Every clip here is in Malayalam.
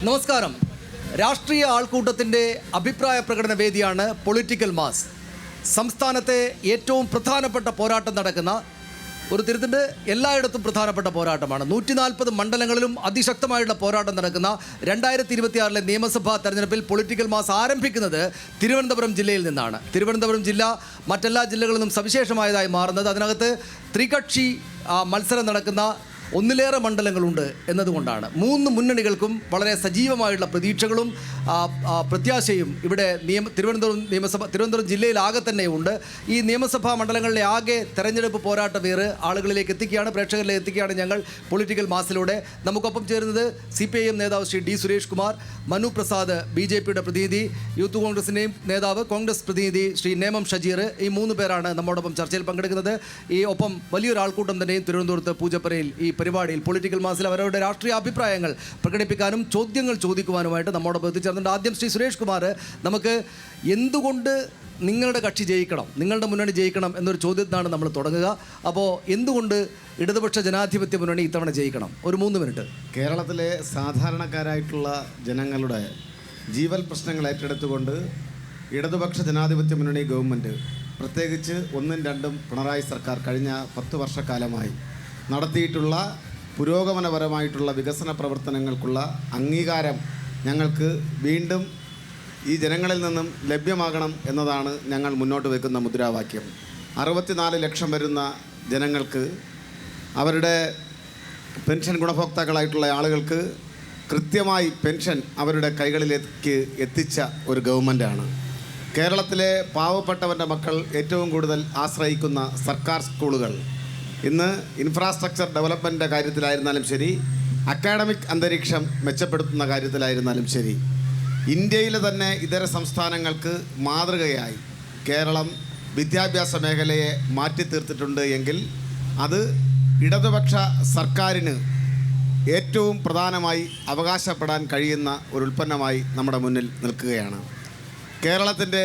നമസ്കാരം. രാഷ്ട്രീയ ആൾക്കൂട്ടത്തിൻ്റെ അഭിപ്രായ പ്രകടന വേദിയാണ് പൊളിറ്റിക്കൽ മാസ്. സംസ്ഥാനത്തെ ഏറ്റവും പ്രധാനപ്പെട്ട പോരാട്ടം നടക്കുന്ന ഒരു തിരുത്തിൻ്റെ എല്ലായിടത്തും പ്രധാനപ്പെട്ട പോരാട്ടമാണ്. 140 മണ്ഡലങ്ങളിലും അതിശക്തമായുള്ള പോരാട്ടം നടക്കുന്ന 2026 നിയമസഭാ തെരഞ്ഞെടുപ്പിൽ പൊളിറ്റിക്കൽ മാസ് ആരംഭിക്കുന്നത് തിരുവനന്തപുരം ജില്ലയിൽ നിന്നാണ്. തിരുവനന്തപുരം ജില്ല മറ്റെല്ലാ ജില്ലകളിൽ നിന്നും സവിശേഷമായതായി മാറുന്നത് അതിനകത്ത് ത്രികക്ഷി മത്സരം നടക്കുന്ന ഒന്നിലേറെ മണ്ഡലങ്ങളുണ്ട് എന്നതുകൊണ്ടാണ്. 3 മുന്നണികൾക്കും വളരെ സജീവമായുള്ള പ്രതീക്ഷകളും പ്രത്യാശയും ഇവിടെ തിരുവനന്തപുരം ജില്ലയിലാകെ തന്നെ ഉണ്ട്. ഈ നിയമസഭാ മണ്ഡലങ്ങളിലെ ആകെ തെരഞ്ഞെടുപ്പ് പോരാട്ട വേറ് ആളുകളിലേക്ക് എത്തിക്കുകയാണ്, പ്രേക്ഷകരിലേക്ക് എത്തിക്കുകയാണ് ഞങ്ങൾ പൊളിറ്റിക്കൽ മാസിലൂടെ. നമുക്കൊപ്പം ചേരുന്നത് CPIM നേതാവ് ശ്രീ D. സുരേഷ് കുമാർ, മനു പ്രസാദ് BJPയുടെ പ്രതിനിധി, യൂത്ത് കോൺഗ്രസിൻ്റെയും നേതാവ്, കോൺഗ്രസ് പ്രതിനിധി ശ്രീ നേമം ഷജീർ. ഈ 3 പേരാണ് നമ്മോടൊപ്പം ചർച്ചയിൽ പങ്കെടുക്കുന്നത്. ഈ ഒപ്പം വലിയൊരു ആൾക്കൂട്ടം തന്നെയും തിരുവനന്തപുരത്ത് പൂജപ്പുരയിൽ ഈ പരിപാടിയിൽ പൊളിറ്റിക്കൽ മാസിൽ അവരുടെ രാഷ്ട്രീയ അഭിപ്രായങ്ങൾ പ്രകടിപ്പിക്കാനും ചോദ്യങ്ങൾ ചോദിക്കുവാനുമായിട്ട് നമ്മോടൊപ്പം എത്തിച്ചേർന്നുണ്ട്. ആദ്യം ശ്രീ സുരേഷ് കുമാർ, നമുക്ക് എന്തുകൊണ്ട് നിങ്ങളുടെ കക്ഷി ജയിക്കണം, നിങ്ങളുടെ മുന്നണി ജയിക്കണം എന്നൊരു ചോദ്യത്തിനാണ് നമ്മൾ തുടങ്ങുക. അപ്പോൾ എന്തുകൊണ്ട് ഇടതുപക്ഷ ജനാധിപത്യ മുന്നണി ഇത്തവണ ജയിക്കണം? ഒരു 3 മിനിറ്റ്. കേരളത്തിലെ സാധാരണക്കാരായിട്ടുള്ള ജനങ്ങളുടെ ജീവൽ പ്രശ്നങ്ങൾ ഏറ്റെടുത്തുകൊണ്ട് ഇടതുപക്ഷ ജനാധിപത്യ മുന്നണി ഗവൺമെൻറ്, പ്രത്യേകിച്ച് 1ഉം 2ഉം പിണറായി സർക്കാർ കഴിഞ്ഞ 10 വർഷക്കാലമായി നടത്തിയിട്ടുള്ള പുരോഗമനപരമായിട്ടുള്ള വികസന പ്രവർത്തനങ്ങൾക്കുള്ള അംഗീകാരം ഞങ്ങൾക്ക് വീണ്ടും ഈ ജനങ്ങളിൽ നിന്നും ലഭ്യമാകണം എന്നതാണ് ഞങ്ങൾ മുന്നോട്ട് വയ്ക്കുന്ന മുദ്രാവാക്യം. 64 ലക്ഷം വരുന്ന ജനങ്ങൾക്ക് അവരുടെ പെൻഷൻ ഗുണഭോക്താക്കളായിട്ടുള്ള ആളുകൾക്ക് കൃത്യമായി പെൻഷൻ അവരുടെ കൈകളിലേക്ക് എത്തിച്ച ഒരു ഗവൺമെൻറ്റാണ്. കേരളത്തിലെ പാവപ്പെട്ടവൻ്റെ മക്കൾ ഏറ്റവും കൂടുതൽ ആശ്രയിക്കുന്ന സർക്കാർ സ്കൂളുകൾ ഇന്ന് ഇൻഫ്രാസ്ട്രക്ചർ ഡെവലപ്മെൻറ്റിൻ്റെ കാര്യത്തിലായിരുന്നാലും ശരി, അക്കാഡമിക് അന്തരീക്ഷം മെച്ചപ്പെടുത്തുന്ന കാര്യത്തിലായിരുന്നാലും ശരി, ഇന്ത്യയിലെ തന്നെ ഇതര സംസ്ഥാനങ്ങൾക്ക് മാതൃകയായി കേരളം വിദ്യാഭ്യാസ മേഖലയെ മാറ്റിത്തീർത്തിട്ടുണ്ട് എങ്കിൽ അത് ഇടതുപക്ഷ സർക്കാരിന് ഏറ്റവും പ്രധാനമായി അവകാശപ്പെടാൻ കഴിയുന്ന ഒരു ഉൽപ്പന്നമായി നമ്മുടെ മുന്നിൽ നിൽക്കുകയാണ്. കേരളത്തിൻ്റെ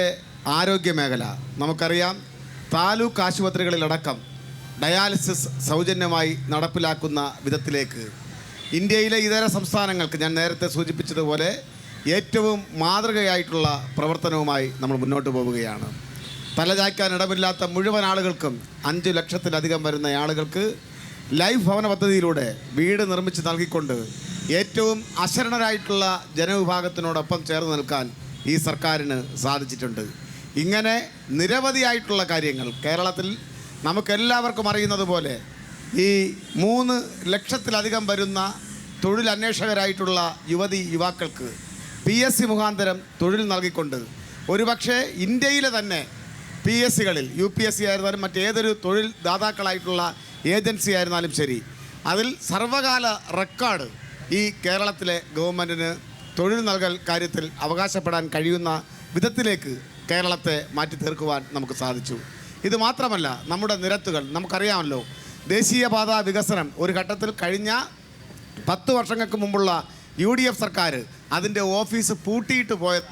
ആരോഗ്യ മേഖല നമുക്കറിയാം. താലൂക്ക് ആശുപത്രികളിലടക്കം ഡയാലിസിസ് സൗജന്യമായി നടപ്പിലാക്കുന്ന വിധത്തിലേക്ക് ഇന്ത്യയിലെ ഇതര സംസ്ഥാനങ്ങൾക്ക് ഞാൻ നേരത്തെ സൂചിപ്പിച്ചതുപോലെ ഏറ്റവും മാതൃകയായിട്ടുള്ള പ്രവർത്തനവുമായി നമ്മൾ മുന്നോട്ട് പോവുകയാണ്. തലചായ്ക്കാൻ ഇടമില്ലാത്ത മുഴുവൻ ആളുകൾക്കും 5 ലക്ഷത്തിലധികം വരുന്ന ആളുകൾക്ക് ലൈഫ് ഭവന പദ്ധതിയിലൂടെ വീട് നിർമ്മിച്ച് നൽകിക്കൊണ്ട് ഏറ്റവും അശരണരായിട്ടുള്ള ജനവിഭാഗത്തിനോടൊപ്പം ചേർന്ന് നിൽക്കാൻ ഈ സർക്കാരിന് സാധിച്ചിട്ടുണ്ട്. ഇങ്ങനെ നിരവധിയായിട്ടുള്ള കാര്യങ്ങൾ കേരളത്തിൽ നമുക്കെല്ലാവർക്കും അറിയുന്നത് പോലെ ഈ 3 ലക്ഷത്തിലധികം വരുന്ന തൊഴിലന്വേഷകരായിട്ടുള്ള യുവാക്കൾക്ക് PSC മുഖാന്തരം തൊഴിൽ നൽകിക്കൊണ്ട് ഒരുപക്ഷെ ഇന്ത്യയിലെ തന്നെ PSCകളിൽ UPSC ആയിരുന്നാലും മറ്റേതൊരു തൊഴിൽ ദാതാക്കളായിട്ടുള്ള ഏജൻസി ആയിരുന്നാലും ശരി, അതിൽ സർവകാല റെക്കോർഡ് ഈ കേരളത്തിലെ ഗവൺമെൻറ്റിന് തൊഴിൽ നൽകൽ കാര്യത്തിൽ അവകാശപ്പെടാൻ കഴിയുന്ന വിധത്തിലേക്ക് കേരളത്തെ മാറ്റി തീർക്കുവാൻ നമുക്ക് സാധിച്ചു. ഇത് മാത്രമല്ല, നമ്മുടെ നിരത്തുകൾ നമുക്കറിയാമല്ലോ. ദേശീയപാത വികസനം ഒരു ഘട്ടത്തിൽ കഴിഞ്ഞ 10 വർഷങ്ങൾക്ക് മുമ്പുള്ള UDF സർക്കാർ അതിൻ്റെ ഓഫീസ് പൂട്ടിയിട്ട് പോയത്.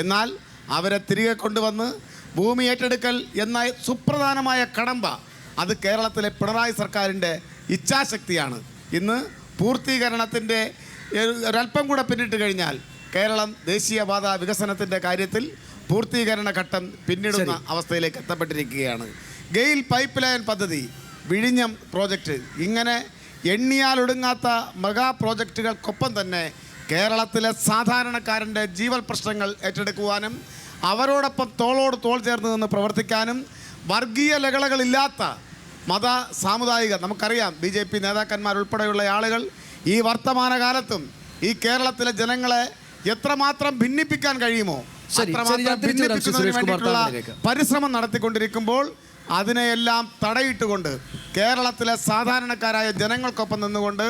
എന്നാൽ അവരെ തിരികെ കൊണ്ടുവന്ന് ഭൂമി ഏറ്റെടുക്കൽ എന്ന സുപ്രധാനമായ കടമ്പ അത് കേരളത്തിലെ പിണറായി സർക്കാരിൻ്റെ ഇച്ഛാശക്തിയാണ്. ഇന്ന് പൂർത്തീകരണത്തിൻ്റെ ഒരല്പം കൂടെ പിന്നിട്ട് കഴിഞ്ഞാൽ കേരളം ദേശീയപാത വികസനത്തിൻ്റെ കാര്യത്തിൽ പൂർത്തീകരണ ഘട്ടം പിന്നിടുന്ന അവസ്ഥയിലേക്ക് എത്തപ്പെട്ടിരിക്കുകയാണ്. ഗെയിൽ പൈപ്പ് ലൈൻ പദ്ധതി, വിഴിഞ്ഞം പ്രോജക്റ്റ്, ഇങ്ങനെ എണ്ണിയാലൊടുങ്ങാത്ത മെഗാ പ്രോജക്റ്റുകൾക്കൊപ്പം തന്നെ കേരളത്തിലെ സാധാരണക്കാരൻ്റെ ജീവൽ പ്രശ്നങ്ങൾ ഏറ്റെടുക്കുവാനും അവരോടൊപ്പം തോളോട് തോൾ ചേർന്ന് നിന്ന് പ്രവർത്തിക്കാനും വർഗീയ ലഹളകളില്ലാത്ത മത സാമുദായിക നമുക്കറിയാം BJP നേതാക്കന്മാരുൾപ്പെടെയുള്ള ആളുകൾ ഈ വർത്തമാനകാലത്തും ഈ കേരളത്തിലെ ജനങ്ങളെ എത്രമാത്രം ഭിന്നിപ്പിക്കാൻ കഴിയുമോ പരിശ്രമം നടത്തിക്കൊണ്ടിരിക്കുമ്പോൾ അതിനെയെല്ലാം തടയിട്ടുകൊണ്ട് കേരളത്തിലെ സാധാരണക്കാരായ ജനങ്ങൾക്കൊപ്പം നിന്നുകൊണ്ട്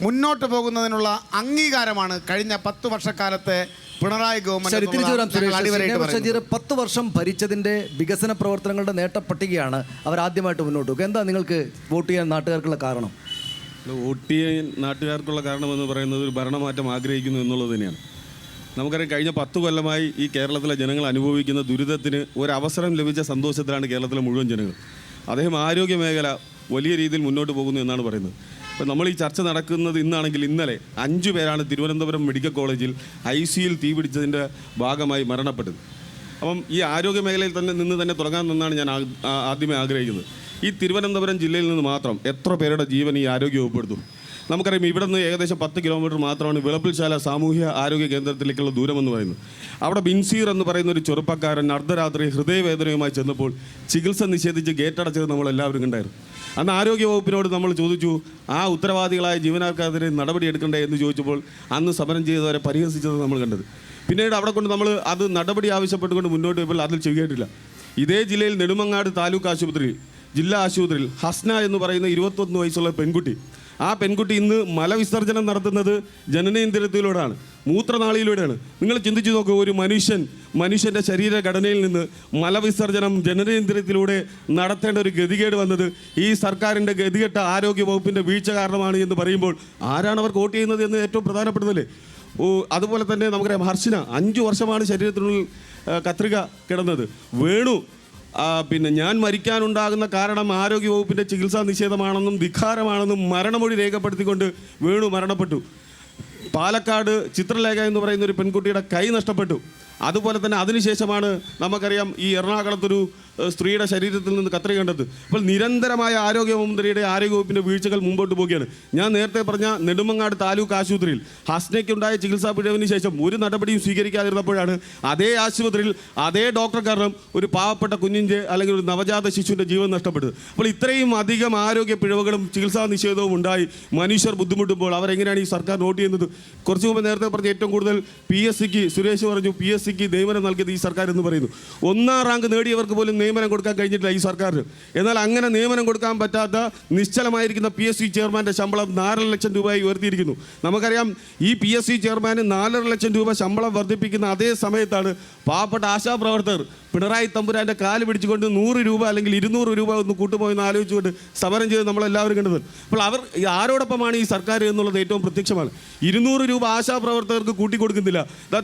മുന്നോട്ട് പോകുന്നതിനുള്ള അംഗീകാരമാണ് കഴിഞ്ഞ 10 വർഷക്കാലത്തെ പിണറായി ഗവൺമെന്റ് 10 വർഷം ഭരിച്ചതിൻ്റെ വികസന പ്രവർത്തനങ്ങളുടെ നേട്ട പട്ടികയാണ് അവർ ആദ്യമായിട്ട് മുന്നോട്ട് പോകുക. എന്താ നിങ്ങൾക്ക് വോട്ട് ചെയ്യാൻ നാട്ടുകാർക്കുള്ള കാരണം? വോട്ട് ചെയ്യാൻ നാട്ടുകാർക്കുള്ള കാരണമെന്ന് പറയുന്നത് ഒരു ഭരണമാറ്റം ആഗ്രഹിക്കുന്നു എന്നുള്ളത് തന്നെയാണ്. നമുക്കറിയാം, കഴിഞ്ഞ 10 കൊല്ലമായി ഈ കേരളത്തിലെ ജനങ്ങൾ അനുഭവിക്കുന്ന ദുരിതത്തിന് ഒരവസരം ലഭിച്ച സന്തോഷത്തിലാണ് കേരളത്തിലെ മുഴുവൻ ജനങ്ങൾ. അദ്ദേഹം ആരോഗ്യ മേഖല വലിയ രീതിയിൽ മുന്നോട്ട് പോകുന്നു എന്നാണ് പറയുന്നത്. ഇപ്പോൾ നമ്മൾ ഈ ചർച്ച നടക്കുന്നത് ഇന്നാണെങ്കിൽ ഇന്നലെ 5 പേരാണ് തിരുവനന്തപുരം മെഡിക്കൽ കോളേജിൽ ICUയിൽ തീ പിടിച്ചതിൻ്റെ ഭാഗമായി മരണപ്പെട്ടത്. അപ്പം ഈ ആരോഗ്യ മേഖലയിൽ തന്നെ തുടങ്ങാമെന്നാണ് ഞാൻ ആദ്യമേ ആഗ്രഹിക്കുന്നത്. ഈ തിരുവനന്തപുരം ജില്ലയിൽ നിന്ന് മാത്രം എത്ര പേരുടെ ജീവൻ ഈ ആരോഗ്യ വകുപ്പ് എടുത്തു? നമുക്കറിയാം, ഇവിടെ നിന്ന് ഏകദേശം 10 കിലോമീറ്റർ മാത്രമാണ് വിളപ്പിൽശാല സാമൂഹ്യ ആരോഗ്യ കേന്ദ്രത്തിലേക്കുള്ള ദൂരമെന്ന് പറയുന്നത്. അവിടെ ബിൻസീർ എന്ന് പറയുന്ന ഒരു ചെറുപ്പക്കാരൻ അർദ്ധരാത്രി ഹൃദയവേദനയുമായി ചെന്നപ്പോൾ ചികിത്സ നിഷേധിച്ച് ഗേറ്റടച്ചത് നമ്മളെല്ലാവരും കണ്ടായിരുന്നു. അന്ന് ആരോഗ്യ വകുപ്പിനോട് നമ്മൾ ചോദിച്ചു, ആ ഉത്തരവാദികളായ ജീവനക്കാർക്കെതിരെ നടപടിയെടുക്കണ്ടേ എന്ന് ചോദിച്ചപ്പോൾ അന്ന് സമരം ചെയ്തവരെ പരിഹസിച്ചത് നമ്മൾ കണ്ടത്. പിന്നീട് അവിടെ കൊണ്ട് നമ്മൾ അത് നടപടി ആവശ്യപ്പെട്ടുകൊണ്ട് മുന്നോട്ട് പോയപ്പോൾ അതിൽ ചെയ്തിട്ടില്ല. ഇതേ ജില്ലയിൽ നെടുമങ്ങാട് താലൂക്ക് ആശുപത്രിയിൽ, ജില്ലാ ആശുപത്രിയിൽ ഹസ്ന എന്ന് പറയുന്ന 21 വയസ്സുള്ള പെൺകുട്ടി, ആ പെൺകുട്ടി ഇന്ന് മലവിസർജനം നടത്തുന്നത് ജനനേന്ദ്രിയത്തിലൂടെയാണ്, മൂത്രനാളിയിലൂടെയാണ്. നിങ്ങൾ ചിന്തിച്ചു നോക്കൂ, ഒരു മനുഷ്യൻ്റെ ശരീരഘടനയിൽ നിന്ന് മലവിസർജനം ജനനേന്ദ്രിയത്തിലൂടെ നടത്തേണ്ട ഒരു ഗതികേട് വന്നത് ഈ സർക്കാരിൻ്റെ ഗതികെട്ട ആരോഗ്യ വകുപ്പിൻ്റെ വീഴ്ച കാരണമാണ് എന്ന് പറയുമ്പോൾ ആരാണ് അവർ വോട്ട് ചെയ്യുന്നത് എന്ന് ഏറ്റവും പ്രധാനപ്പെട്ടതല്ലേ? അതുപോലെ തന്നെ നമുക്കറിയാം, ഹർഷിന 5 വർഷമാണ് ശരീരത്തിനുള്ളിൽ കത്രിക കിടന്നത്. വേണു പിന്നെ ഞാൻ മരിക്കാനുണ്ടാകുന്ന കാരണം ആരോഗ്യവകുപ്പിൻ്റെ ചികിത്സാ നിഷേധമാണെന്നും ധിക്കാരമാണെന്നും മരണമൊഴി രേഖപ്പെടുത്തിക്കൊണ്ട് വേണു മരണപ്പെട്ടു. പാലക്കാട് ചിത്രലേഖ എന്ന് പറയുന്ന ഒരു പെൺകുട്ടിയുടെ കൈ നഷ്ടപ്പെട്ടു. അതുപോലെ തന്നെ അതിനുശേഷമാണ് നമുക്കറിയാം ഈ എറണാകുളത്തൊരു സ്ത്രീയുടെ ശരീരത്തിൽ നിന്ന് കത്രിക കണ്ടത്. അപ്പോൾ നിരന്തരമായ ആരോഗ്യമന്ത്രിയുടെ ആരോഗ്യവകുപ്പിൻ്റെ വീഴ്ചകൾ മുമ്പോട്ട് പോവുകയാണ്. ഞാൻ നേരത്തെ പറഞ്ഞ നെടുമങ്ങാട് താലൂക്ക് ആശുപത്രിയിൽ ഹസ്നയ്ക്കുണ്ടായ ചികിത്സാ പിഴവിന് ശേഷം ഒരു നടപടിയും സ്വീകരിക്കാതിരുന്നപ്പോഴാണ് അതേ ആശുപത്രിയിൽ അതേ ഡോക്ടർ കാരണം ഒരു പാവപ്പെട്ട കുഞ്ഞിൻ്റെ അല്ലെങ്കിൽ ഒരു നവജാത ശിശുവിൻ്റെ ജീവൻ നഷ്ടപ്പെട്ടത്. അപ്പോൾ ഇത്രയും അധികം ആരോഗ്യ പിഴവുകളും ചികിത്സാ നിഷേധവും ഉണ്ടായി മനുഷ്യർ ബുദ്ധിമുട്ടുമ്പോൾ അവരെങ്ങനെയാണ് ഈ സർക്കാർ നോട്ട് ചെയ്യുന്നത്? കുറച്ച് മുമ്പ് നേരത്തെ പറഞ്ഞ ഏറ്റവും കൂടുതൽ PSCക്ക് സുരേഷ് പറഞ്ഞു, PSCക്ക് നിയമനം നൽകിയത് ഈ സർക്കാർ എന്ന് പറയുന്നു. 1ാം റാങ്ക് നേടിയവർക്ക് പോലും നിയമനം കൊടുക്കാൻ കഴിഞ്ഞിട്ടില്ല ഈ സർക്കാരിന്. എന്നാൽ അങ്ങനെ നിയമനം കൊടുക്കാൻ പറ്റാത്ത നിശ്ചലമായിരിക്കുന്ന PSC ചെയർമാൻ്റെ ശമ്പളം 4.5 ലക്ഷം രൂപയായി ഉയർത്തിയിരിക്കുന്നു. നമുക്കറിയാം, ഈ PSC ചെയർമാന് 4.5 ലക്ഷം രൂപ ശമ്പളം വർദ്ധിപ്പിക്കുന്ന അതേ സമയത്താണ് പാവപ്പെട്ട ആശാപ്രവർത്തകർ പിണറായി തമ്പുരാൻ്റെ കാല് പിടിച്ചുകൊണ്ട് 100 രൂപ അല്ലെങ്കിൽ 200 രൂപ ഒന്ന് കൂട്ടുപോയെന്ന് ആലോചിച്ചുകൊണ്ട് സമരം ചെയ്ത് നമ്മളെല്ലാവരും കണ്ടത്. അപ്പോൾ അവർ ആരോടൊപ്പമാണ് ഈ സർക്കാർ എന്നുള്ളത് ഏറ്റവും പ്രത്യക്ഷമാണ്. 200 രൂപ ആശാപ്രവർത്തകർക്ക് കൂട്ടിക്കൊടുക്കുന്നില്ല.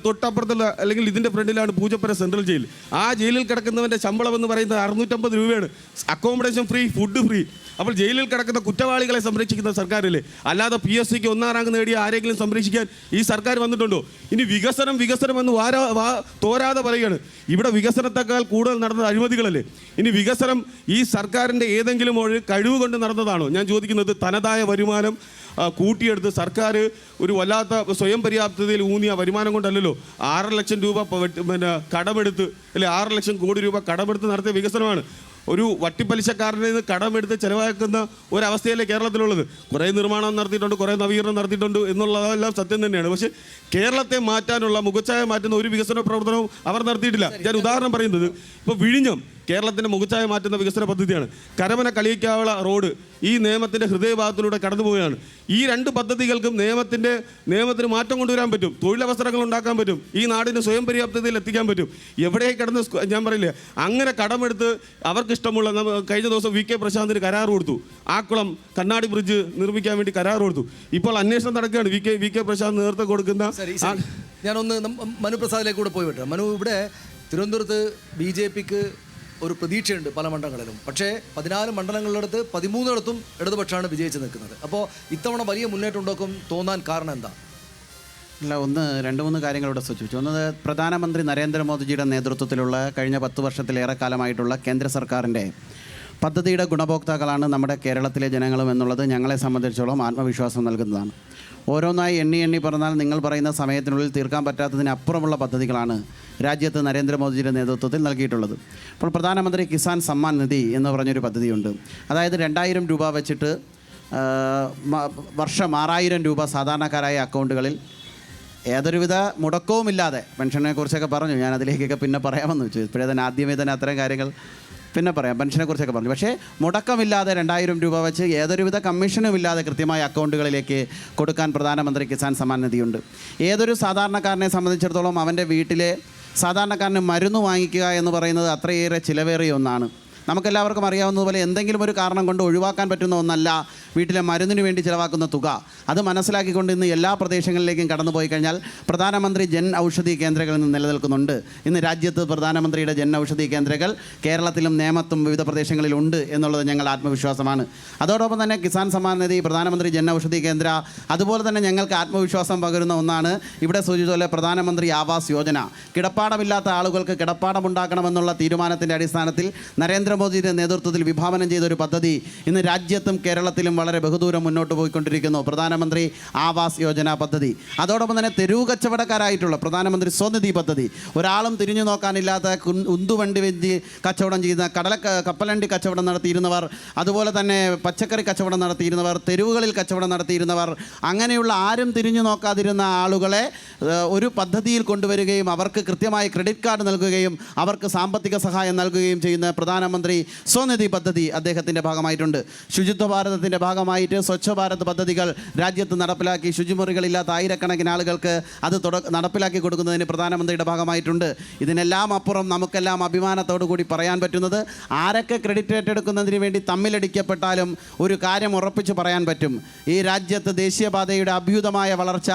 തൊട്ടപ്പുറത്തുള്ള അല്ലെങ്കിൽ ഇതിൻ്റെ ഫ്രണ്ടിലാണ് പൂജപ്പുര സെൻട്രൽ ജയിൽ. ആ ജയിലിൽ കിടക്കുന്നവൻ്റെ ശമ്പളം എന്ന് പറയുന്നത് 650 രൂപയാണ്. Accommodation free, food free. അപ്പോൾ ജയിലിൽ കിടക്കുന്ന കുറ്റവാളികളെ സംരക്ഷിക്കുന്ന സർക്കാരല്ലേ, അല്ലാതെ PSCക്ക് 1ാം റാങ്ക് നേടിയ ആരെങ്കിലും സംരക്ഷിക്കാൻ ഈ സർക്കാർ വന്നിട്ടുണ്ടോ? ഇനി വികസനം എന്ന് തോരാതെ പറയുകയാണ്. ഇവിടെ വികസനത്തെക്കാൾ കൂടുതൽ നടന്നത് അഴിമതികളല്ലേ? ഇനി വികസനം ഈ സർക്കാരിൻ്റെ ഏതെങ്കിലും ഒരു കഴിവ് കൊണ്ട് നടന്നതാണോ? ഞാൻ ചോദിക്കുന്നത്, തനതായ വരുമാനം കൂട്ടിയെടുത്ത് സർക്കാർ ഒരു വല്ലാത്ത സ്വയം പര്യാപ്തതയിൽ ഊന്നിയ വരുമാനം കൊണ്ടല്ലല്ലോ 6 ലക്ഷം രൂപ പിന്നെ കടമെടുത്ത്, അല്ലെ 6 ലക്ഷം കോടി രൂപ കടമെടുത്ത് നടത്തിയ വികസനമാണ്. ഒരു വട്ടിപ്പലിശക്കാരനിൽ നിന്ന് കടമെടുത്ത് ചിലവാക്കുന്ന ഒരവസ്ഥയല്ലേ കേരളത്തിലുള്ളത്? കുറേ നിർമ്മാണം നടത്തിയിട്ടുണ്ട്, കുറേ നവീകരണം നടത്തിയിട്ടുണ്ട് എന്നുള്ളതെല്ലാം സത്യം തന്നെയാണ്. പക്ഷേ കേരളത്തെ മാറ്റാനുള്ള, മുഖച്ഛായ മാറ്റുന്ന ഒരു വികസന പ്രവർത്തനവും അവർ നടത്തിയിട്ടില്ല. ഞാൻ ഉദാഹരണം പറയുന്നത്, ഇപ്പോൾ വിഴിഞ്ഞം കേരളത്തിൻ്റെ മുഖച്ഛായ മാറ്റുന്ന വികസന പദ്ധതിയാണ്. കരമന കളിയിക്കാവള റോഡ് ഈ നിയമത്തിൻ്റെ ഹൃദയഭാഗത്തിലൂടെ കടന്നു പോവുകയാണ്. ഈ 2 പദ്ധതികൾക്കും നിയമത്തിന് മാറ്റം കൊണ്ടുവരാൻ പറ്റും, തൊഴിലവസരങ്ങൾ ഉണ്ടാക്കാൻ പറ്റും, ഈ നാടിന് സ്വയം പര്യാപ്തതയിൽ എത്തിക്കാൻ പറ്റും. എവിടെ കിടന്ന് ഞാൻ പറയില്ലേ, അങ്ങനെ കടമെടുത്ത് അവർക്കിഷ്ടമുള്ള, കഴിഞ്ഞ ദിവസം VK പ്രശാന്തിന് കരാർ കൊടുത്തു, ആക്കുളം കണ്ണാടി ബ്രിഡ്ജ് നിർമ്മിക്കാൻ വേണ്ടി കരാർ കൊടുത്തു. ഇപ്പോൾ അന്വേഷണം നടക്കുകയാണ്. VK പ്രശാന്ത് നേരത്തെ കൊടുക്കുന്ന. ഞാനൊന്ന് മനു പ്രസാദിലേക്ക് കൂടെ പോയി വിട്ടു. മനു, ഇവിടെ തിരുവനന്തപുരത്ത് BJPക്ക് ഒരു പ്രതീക്ഷയുണ്ട് പല മണ്ഡലങ്ങളിലും. പക്ഷേ 14 മണ്ഡലങ്ങളിലെടുത്ത് 13 ഇടതുപക്ഷമാണ് വിജയിച്ച് നിൽക്കുന്നത്. അപ്പോൾ ഇത്തവണ വലിയ മുന്നേറ്റം ഉണ്ടാക്കും തോന്നാൻ കാരണം എന്താ? അല്ല, 2-3 കാര്യങ്ങൾ ഇവിടെ സൂചിപ്പിച്ചു. ഒന്ന്, പ്രധാനമന്ത്രി നരേന്ദ്രമോദിജിയുടെ നേതൃത്വത്തിലുള്ള കഴിഞ്ഞ 10 വർഷത്തിലേറെ കാലമായിട്ടുള്ള കേന്ദ്ര സർക്കാരിൻ്റെ പദ്ധതിയുടെ ഗുണഭോക്താക്കളാണ് നമ്മുടെ കേരളത്തിലെ ജനങ്ങളും എന്നുള്ളത് ഞങ്ങളെ സംബന്ധിച്ചിടത്തോളം ആത്മവിശ്വാസം നൽകുന്നതാണ്. ഓരോന്നായി എണ്ണി പറഞ്ഞാൽ നിങ്ങൾ പറയുന്ന സമയത്തിനുള്ളിൽ തീർക്കാൻ പറ്റാത്തതിനപ്പുറമുള്ള പദ്ധതികളാണ് രാജ്യത്ത് നരേന്ദ്രമോദിജിയുടെ നേതൃത്വത്തിൽ നൽകിയിട്ടുള്ളത്. അപ്പോൾ പ്രധാനമന്ത്രി കിസാൻ സമ്മാൻ നിധി എന്ന് പറഞ്ഞൊരു പദ്ധതിയുണ്ട്. അതായത് 2000 രൂപ വെച്ചിട്ട് വർഷം 6000 രൂപ സാധാരണക്കാരായ അക്കൗണ്ടുകളിൽ യാതൊരുവിധ മുടക്കവുമില്ലാതെ, പെൻഷനെ കുറിച്ചൊക്കെ പറഞ്ഞു, ഞാൻ അതിലേക്കൊക്കെ പിന്നെ പറയാമെന്ന് വെച്ചു. ഇപ്പോഴേ തന്നെ ആദ്യമേ തന്നെ അത്തരം കാര്യങ്ങൾ പിന്നെ പറയാം, പെൻഷനെ കുറിച്ചൊക്കെ പറഞ്ഞു. പക്ഷേ മുടക്കമില്ലാതെ 2000 രൂപ വെച്ച് യാതൊരുവിധ കമ്മീഷനും ഇല്ലാതെ കൃത്യമായ അക്കൗണ്ടുകളിലേക്ക് കൊടുക്കാൻ പ്രധാനമന്ത്രി കിസാൻ സമ്മാൻ നിധിയുണ്ട്. ഏതൊരു സാധാരണക്കാരനെ സംബന്ധിച്ചിടത്തോളം അവൻ്റെ വീട്ടിലെ സാധാരണക്കാരന് മരുന്ന് വാങ്ങിക്കുക എന്ന് പറയുന്നത് അത്രയേറെ ചിലവേറിയ ഒന്നാണ്. നമുക്കെല്ലാവർക്കും അറിയാവുന്നതുപോലെ എന്തെങ്കിലും ഒരു കാരണം കൊണ്ട് ഒഴിവാക്കാൻ പറ്റുന്ന ഒന്നല്ല വീട്ടിലെ മരുന്നിന് വേണ്ടി ചിലവാക്കുന്ന തുക. അത് മനസ്സിലാക്കിക്കൊണ്ട് ഇന്ന് എല്ലാ പ്രദേശങ്ങളിലേക്കും കടന്നു പോയി കഴിഞ്ഞാൽ പ്രധാനമന്ത്രി ജൻ ഔഷധി കേന്ദ്രങ്ങൾ ഇന്ന് നിലനിൽക്കുന്നുണ്ട്. ഇന്ന് രാജ്യത്ത് പ്രധാനമന്ത്രിയുടെ ജൻ ഔഷധി കേന്ദ്രങ്ങൾ കേരളത്തിലും നേമത്തും വിവിധ പ്രദേശങ്ങളിലുണ്ട് എന്നുള്ളത് ഞങ്ങളുടെ ആത്മവിശ്വാസമാണ്. അതോടൊപ്പം തന്നെ കിസാൻ സമ്മാൻ നിധി, പ്രധാനമന്ത്രി ജൻ ഔഷധി കേന്ദ്ര, അതുപോലെ തന്നെ ഞങ്ങൾക്ക് ആത്മവിശ്വാസം പകരുന്ന ഒന്നാണ് ഇവിടെ സൂചിച്ചതുപോലെ പ്രധാനമന്ത്രി ആവാസ് യോജന. കിടപ്പാടമില്ലാത്ത ആളുകൾക്ക് കിടപ്പാടമുണ്ടാക്കണമെന്നുള്ള തീരുമാനത്തിൻ്റെ അടിസ്ഥാനത്തിൽ നരേന്ദ്രമോദിയുടെ നേതൃത്വത്തിൽ വിഭാവനം ചെയ്ത ഒരു പദ്ധതി ഇന്ന് രാജ്യത്തും കേരളത്തിലും വളരെ ബഹുദൂരം മുന്നോട്ട് പോയിക്കൊണ്ടിരിക്കുന്നു. പ്രധാനമന്ത്രി ആവാസ് യോജന പദ്ധതി. അതോടൊപ്പം തന്നെ തെരുവ് കച്ചവടക്കാരായിട്ടുള്ള പ്രധാനമന്ത്രി സ്വനിധി പദ്ധതി. ഒരാളും തിരിഞ്ഞു നോക്കാനില്ലാത്ത ഉന്തുവണ്ടി വെഞ്ചി കച്ചവടം ചെയ്യുന്ന, കപ്പലണ്ടി കച്ചവടം നടത്തിയിരുന്നവർ, അതുപോലെ തന്നെ പച്ചക്കറി കച്ചവടം നടത്തിയിരുന്നവർ, തെരുവുകളിൽ കച്ചവടം നടത്തിയിരുന്നവർ, അങ്ങനെയുള്ള ആരും തിരിഞ്ഞു നോക്കാതിരുന്ന ആളുകളെ ഒരു പദ്ധതിയിൽ കൊണ്ടുവരികയും അവർക്ക് കൃത്യമായി ക്രെഡിറ്റ് കാർഡ് നൽകുകയും അവർക്ക് സാമ്പത്തിക സഹായം നൽകുകയും ചെയ്യുന്ന പ്രധാനമന്ത്രി സ്വനിധി പദ്ധതി അദ്ദേഹത്തിൻ്റെ ഭാഗമായിട്ടുണ്ട്. ശുചിത്വ ഭാരതത്തിൻ്റെ ഭാഗമായിട്ട് സ്വച്ഛ ഭാരത് പദ്ധതികൾ രാജ്യത്ത് നടപ്പിലാക്കി ശുചിമുറികളില്ലാത്ത ആയിരക്കണക്കിന് ആളുകൾക്ക് അത് നടപ്പിലാക്കി കൊടുക്കുന്നതിന് പ്രധാനമന്ത്രിയുടെ ഭാഗമായിട്ടുണ്ട്. ഇതിനെല്ലാം അപ്പുറം നമുക്കെല്ലാം അഭിമാനത്തോടു കൂടി പറയാൻ പറ്റുന്നത്, ആരൊക്കെ ക്രെഡിറ്റ് ഏറ്റെടുക്കുന്നതിന് വേണ്ടി തമ്മിലടിക്കപ്പെട്ടാലും ഒരു കാര്യം ഉറപ്പിച്ച് പറയാൻ പറ്റും. ഈ രാജ്യത്ത് ദേശീയപാതയുടെ അഭ്യുതമായ വളർച്ച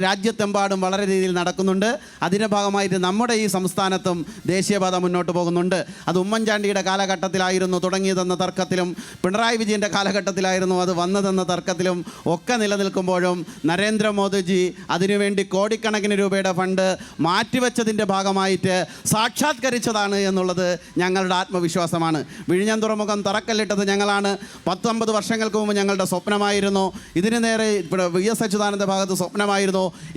രാജ്യത്തെമ്പാടും വളരെ രീതിയിൽ നടക്കുന്നുണ്ട്. അതിൻ്റെ ഭാഗമായിട്ട് നമ്മുടെ ഈ സംസ്ഥാനത്തും ദേശീയപാത മുന്നോട്ട് പോകുന്നുണ്ട്. അത് ഉമ്മൻചാണ്ടിയുടെ കാലഘട്ടത്തിലായിരുന്നു തുടങ്ങിയതെന്ന തർക്കത്തിലും പിണറായി വിജയൻ്റെ കാലഘട്ടത്തിലായിരുന്നു അത് വന്നതെന്ന തർക്കത്തിലും ഒക്കെ നിലനിൽക്കുമ്പോഴും നരേന്ദ്രമോദിജി അതിനുവേണ്ടി കോടിക്കണക്കിന് രൂപയുടെ ഫണ്ട് മാറ്റിവെച്ചതിൻ്റെ ഭാഗമായിട്ട് സാക്ഷാത്കരിച്ചതാണ് എന്നുള്ളത് ഞങ്ങളുടെ ആത്മവിശ്വാസമാണ്. വിഴിഞ്ഞം തുറമുഖം തറക്കല്ലിട്ടത് ഞങ്ങളാണ്. 19 വർഷങ്ങൾക്ക് മുമ്പ് ഞങ്ങളുടെ സ്വപ്നമായിരുന്നു. ഇതിന് നേരെ VS അച്യുതാനന്ദ ഭാഗത്ത് സ്വപ്നമായിരുന്നു.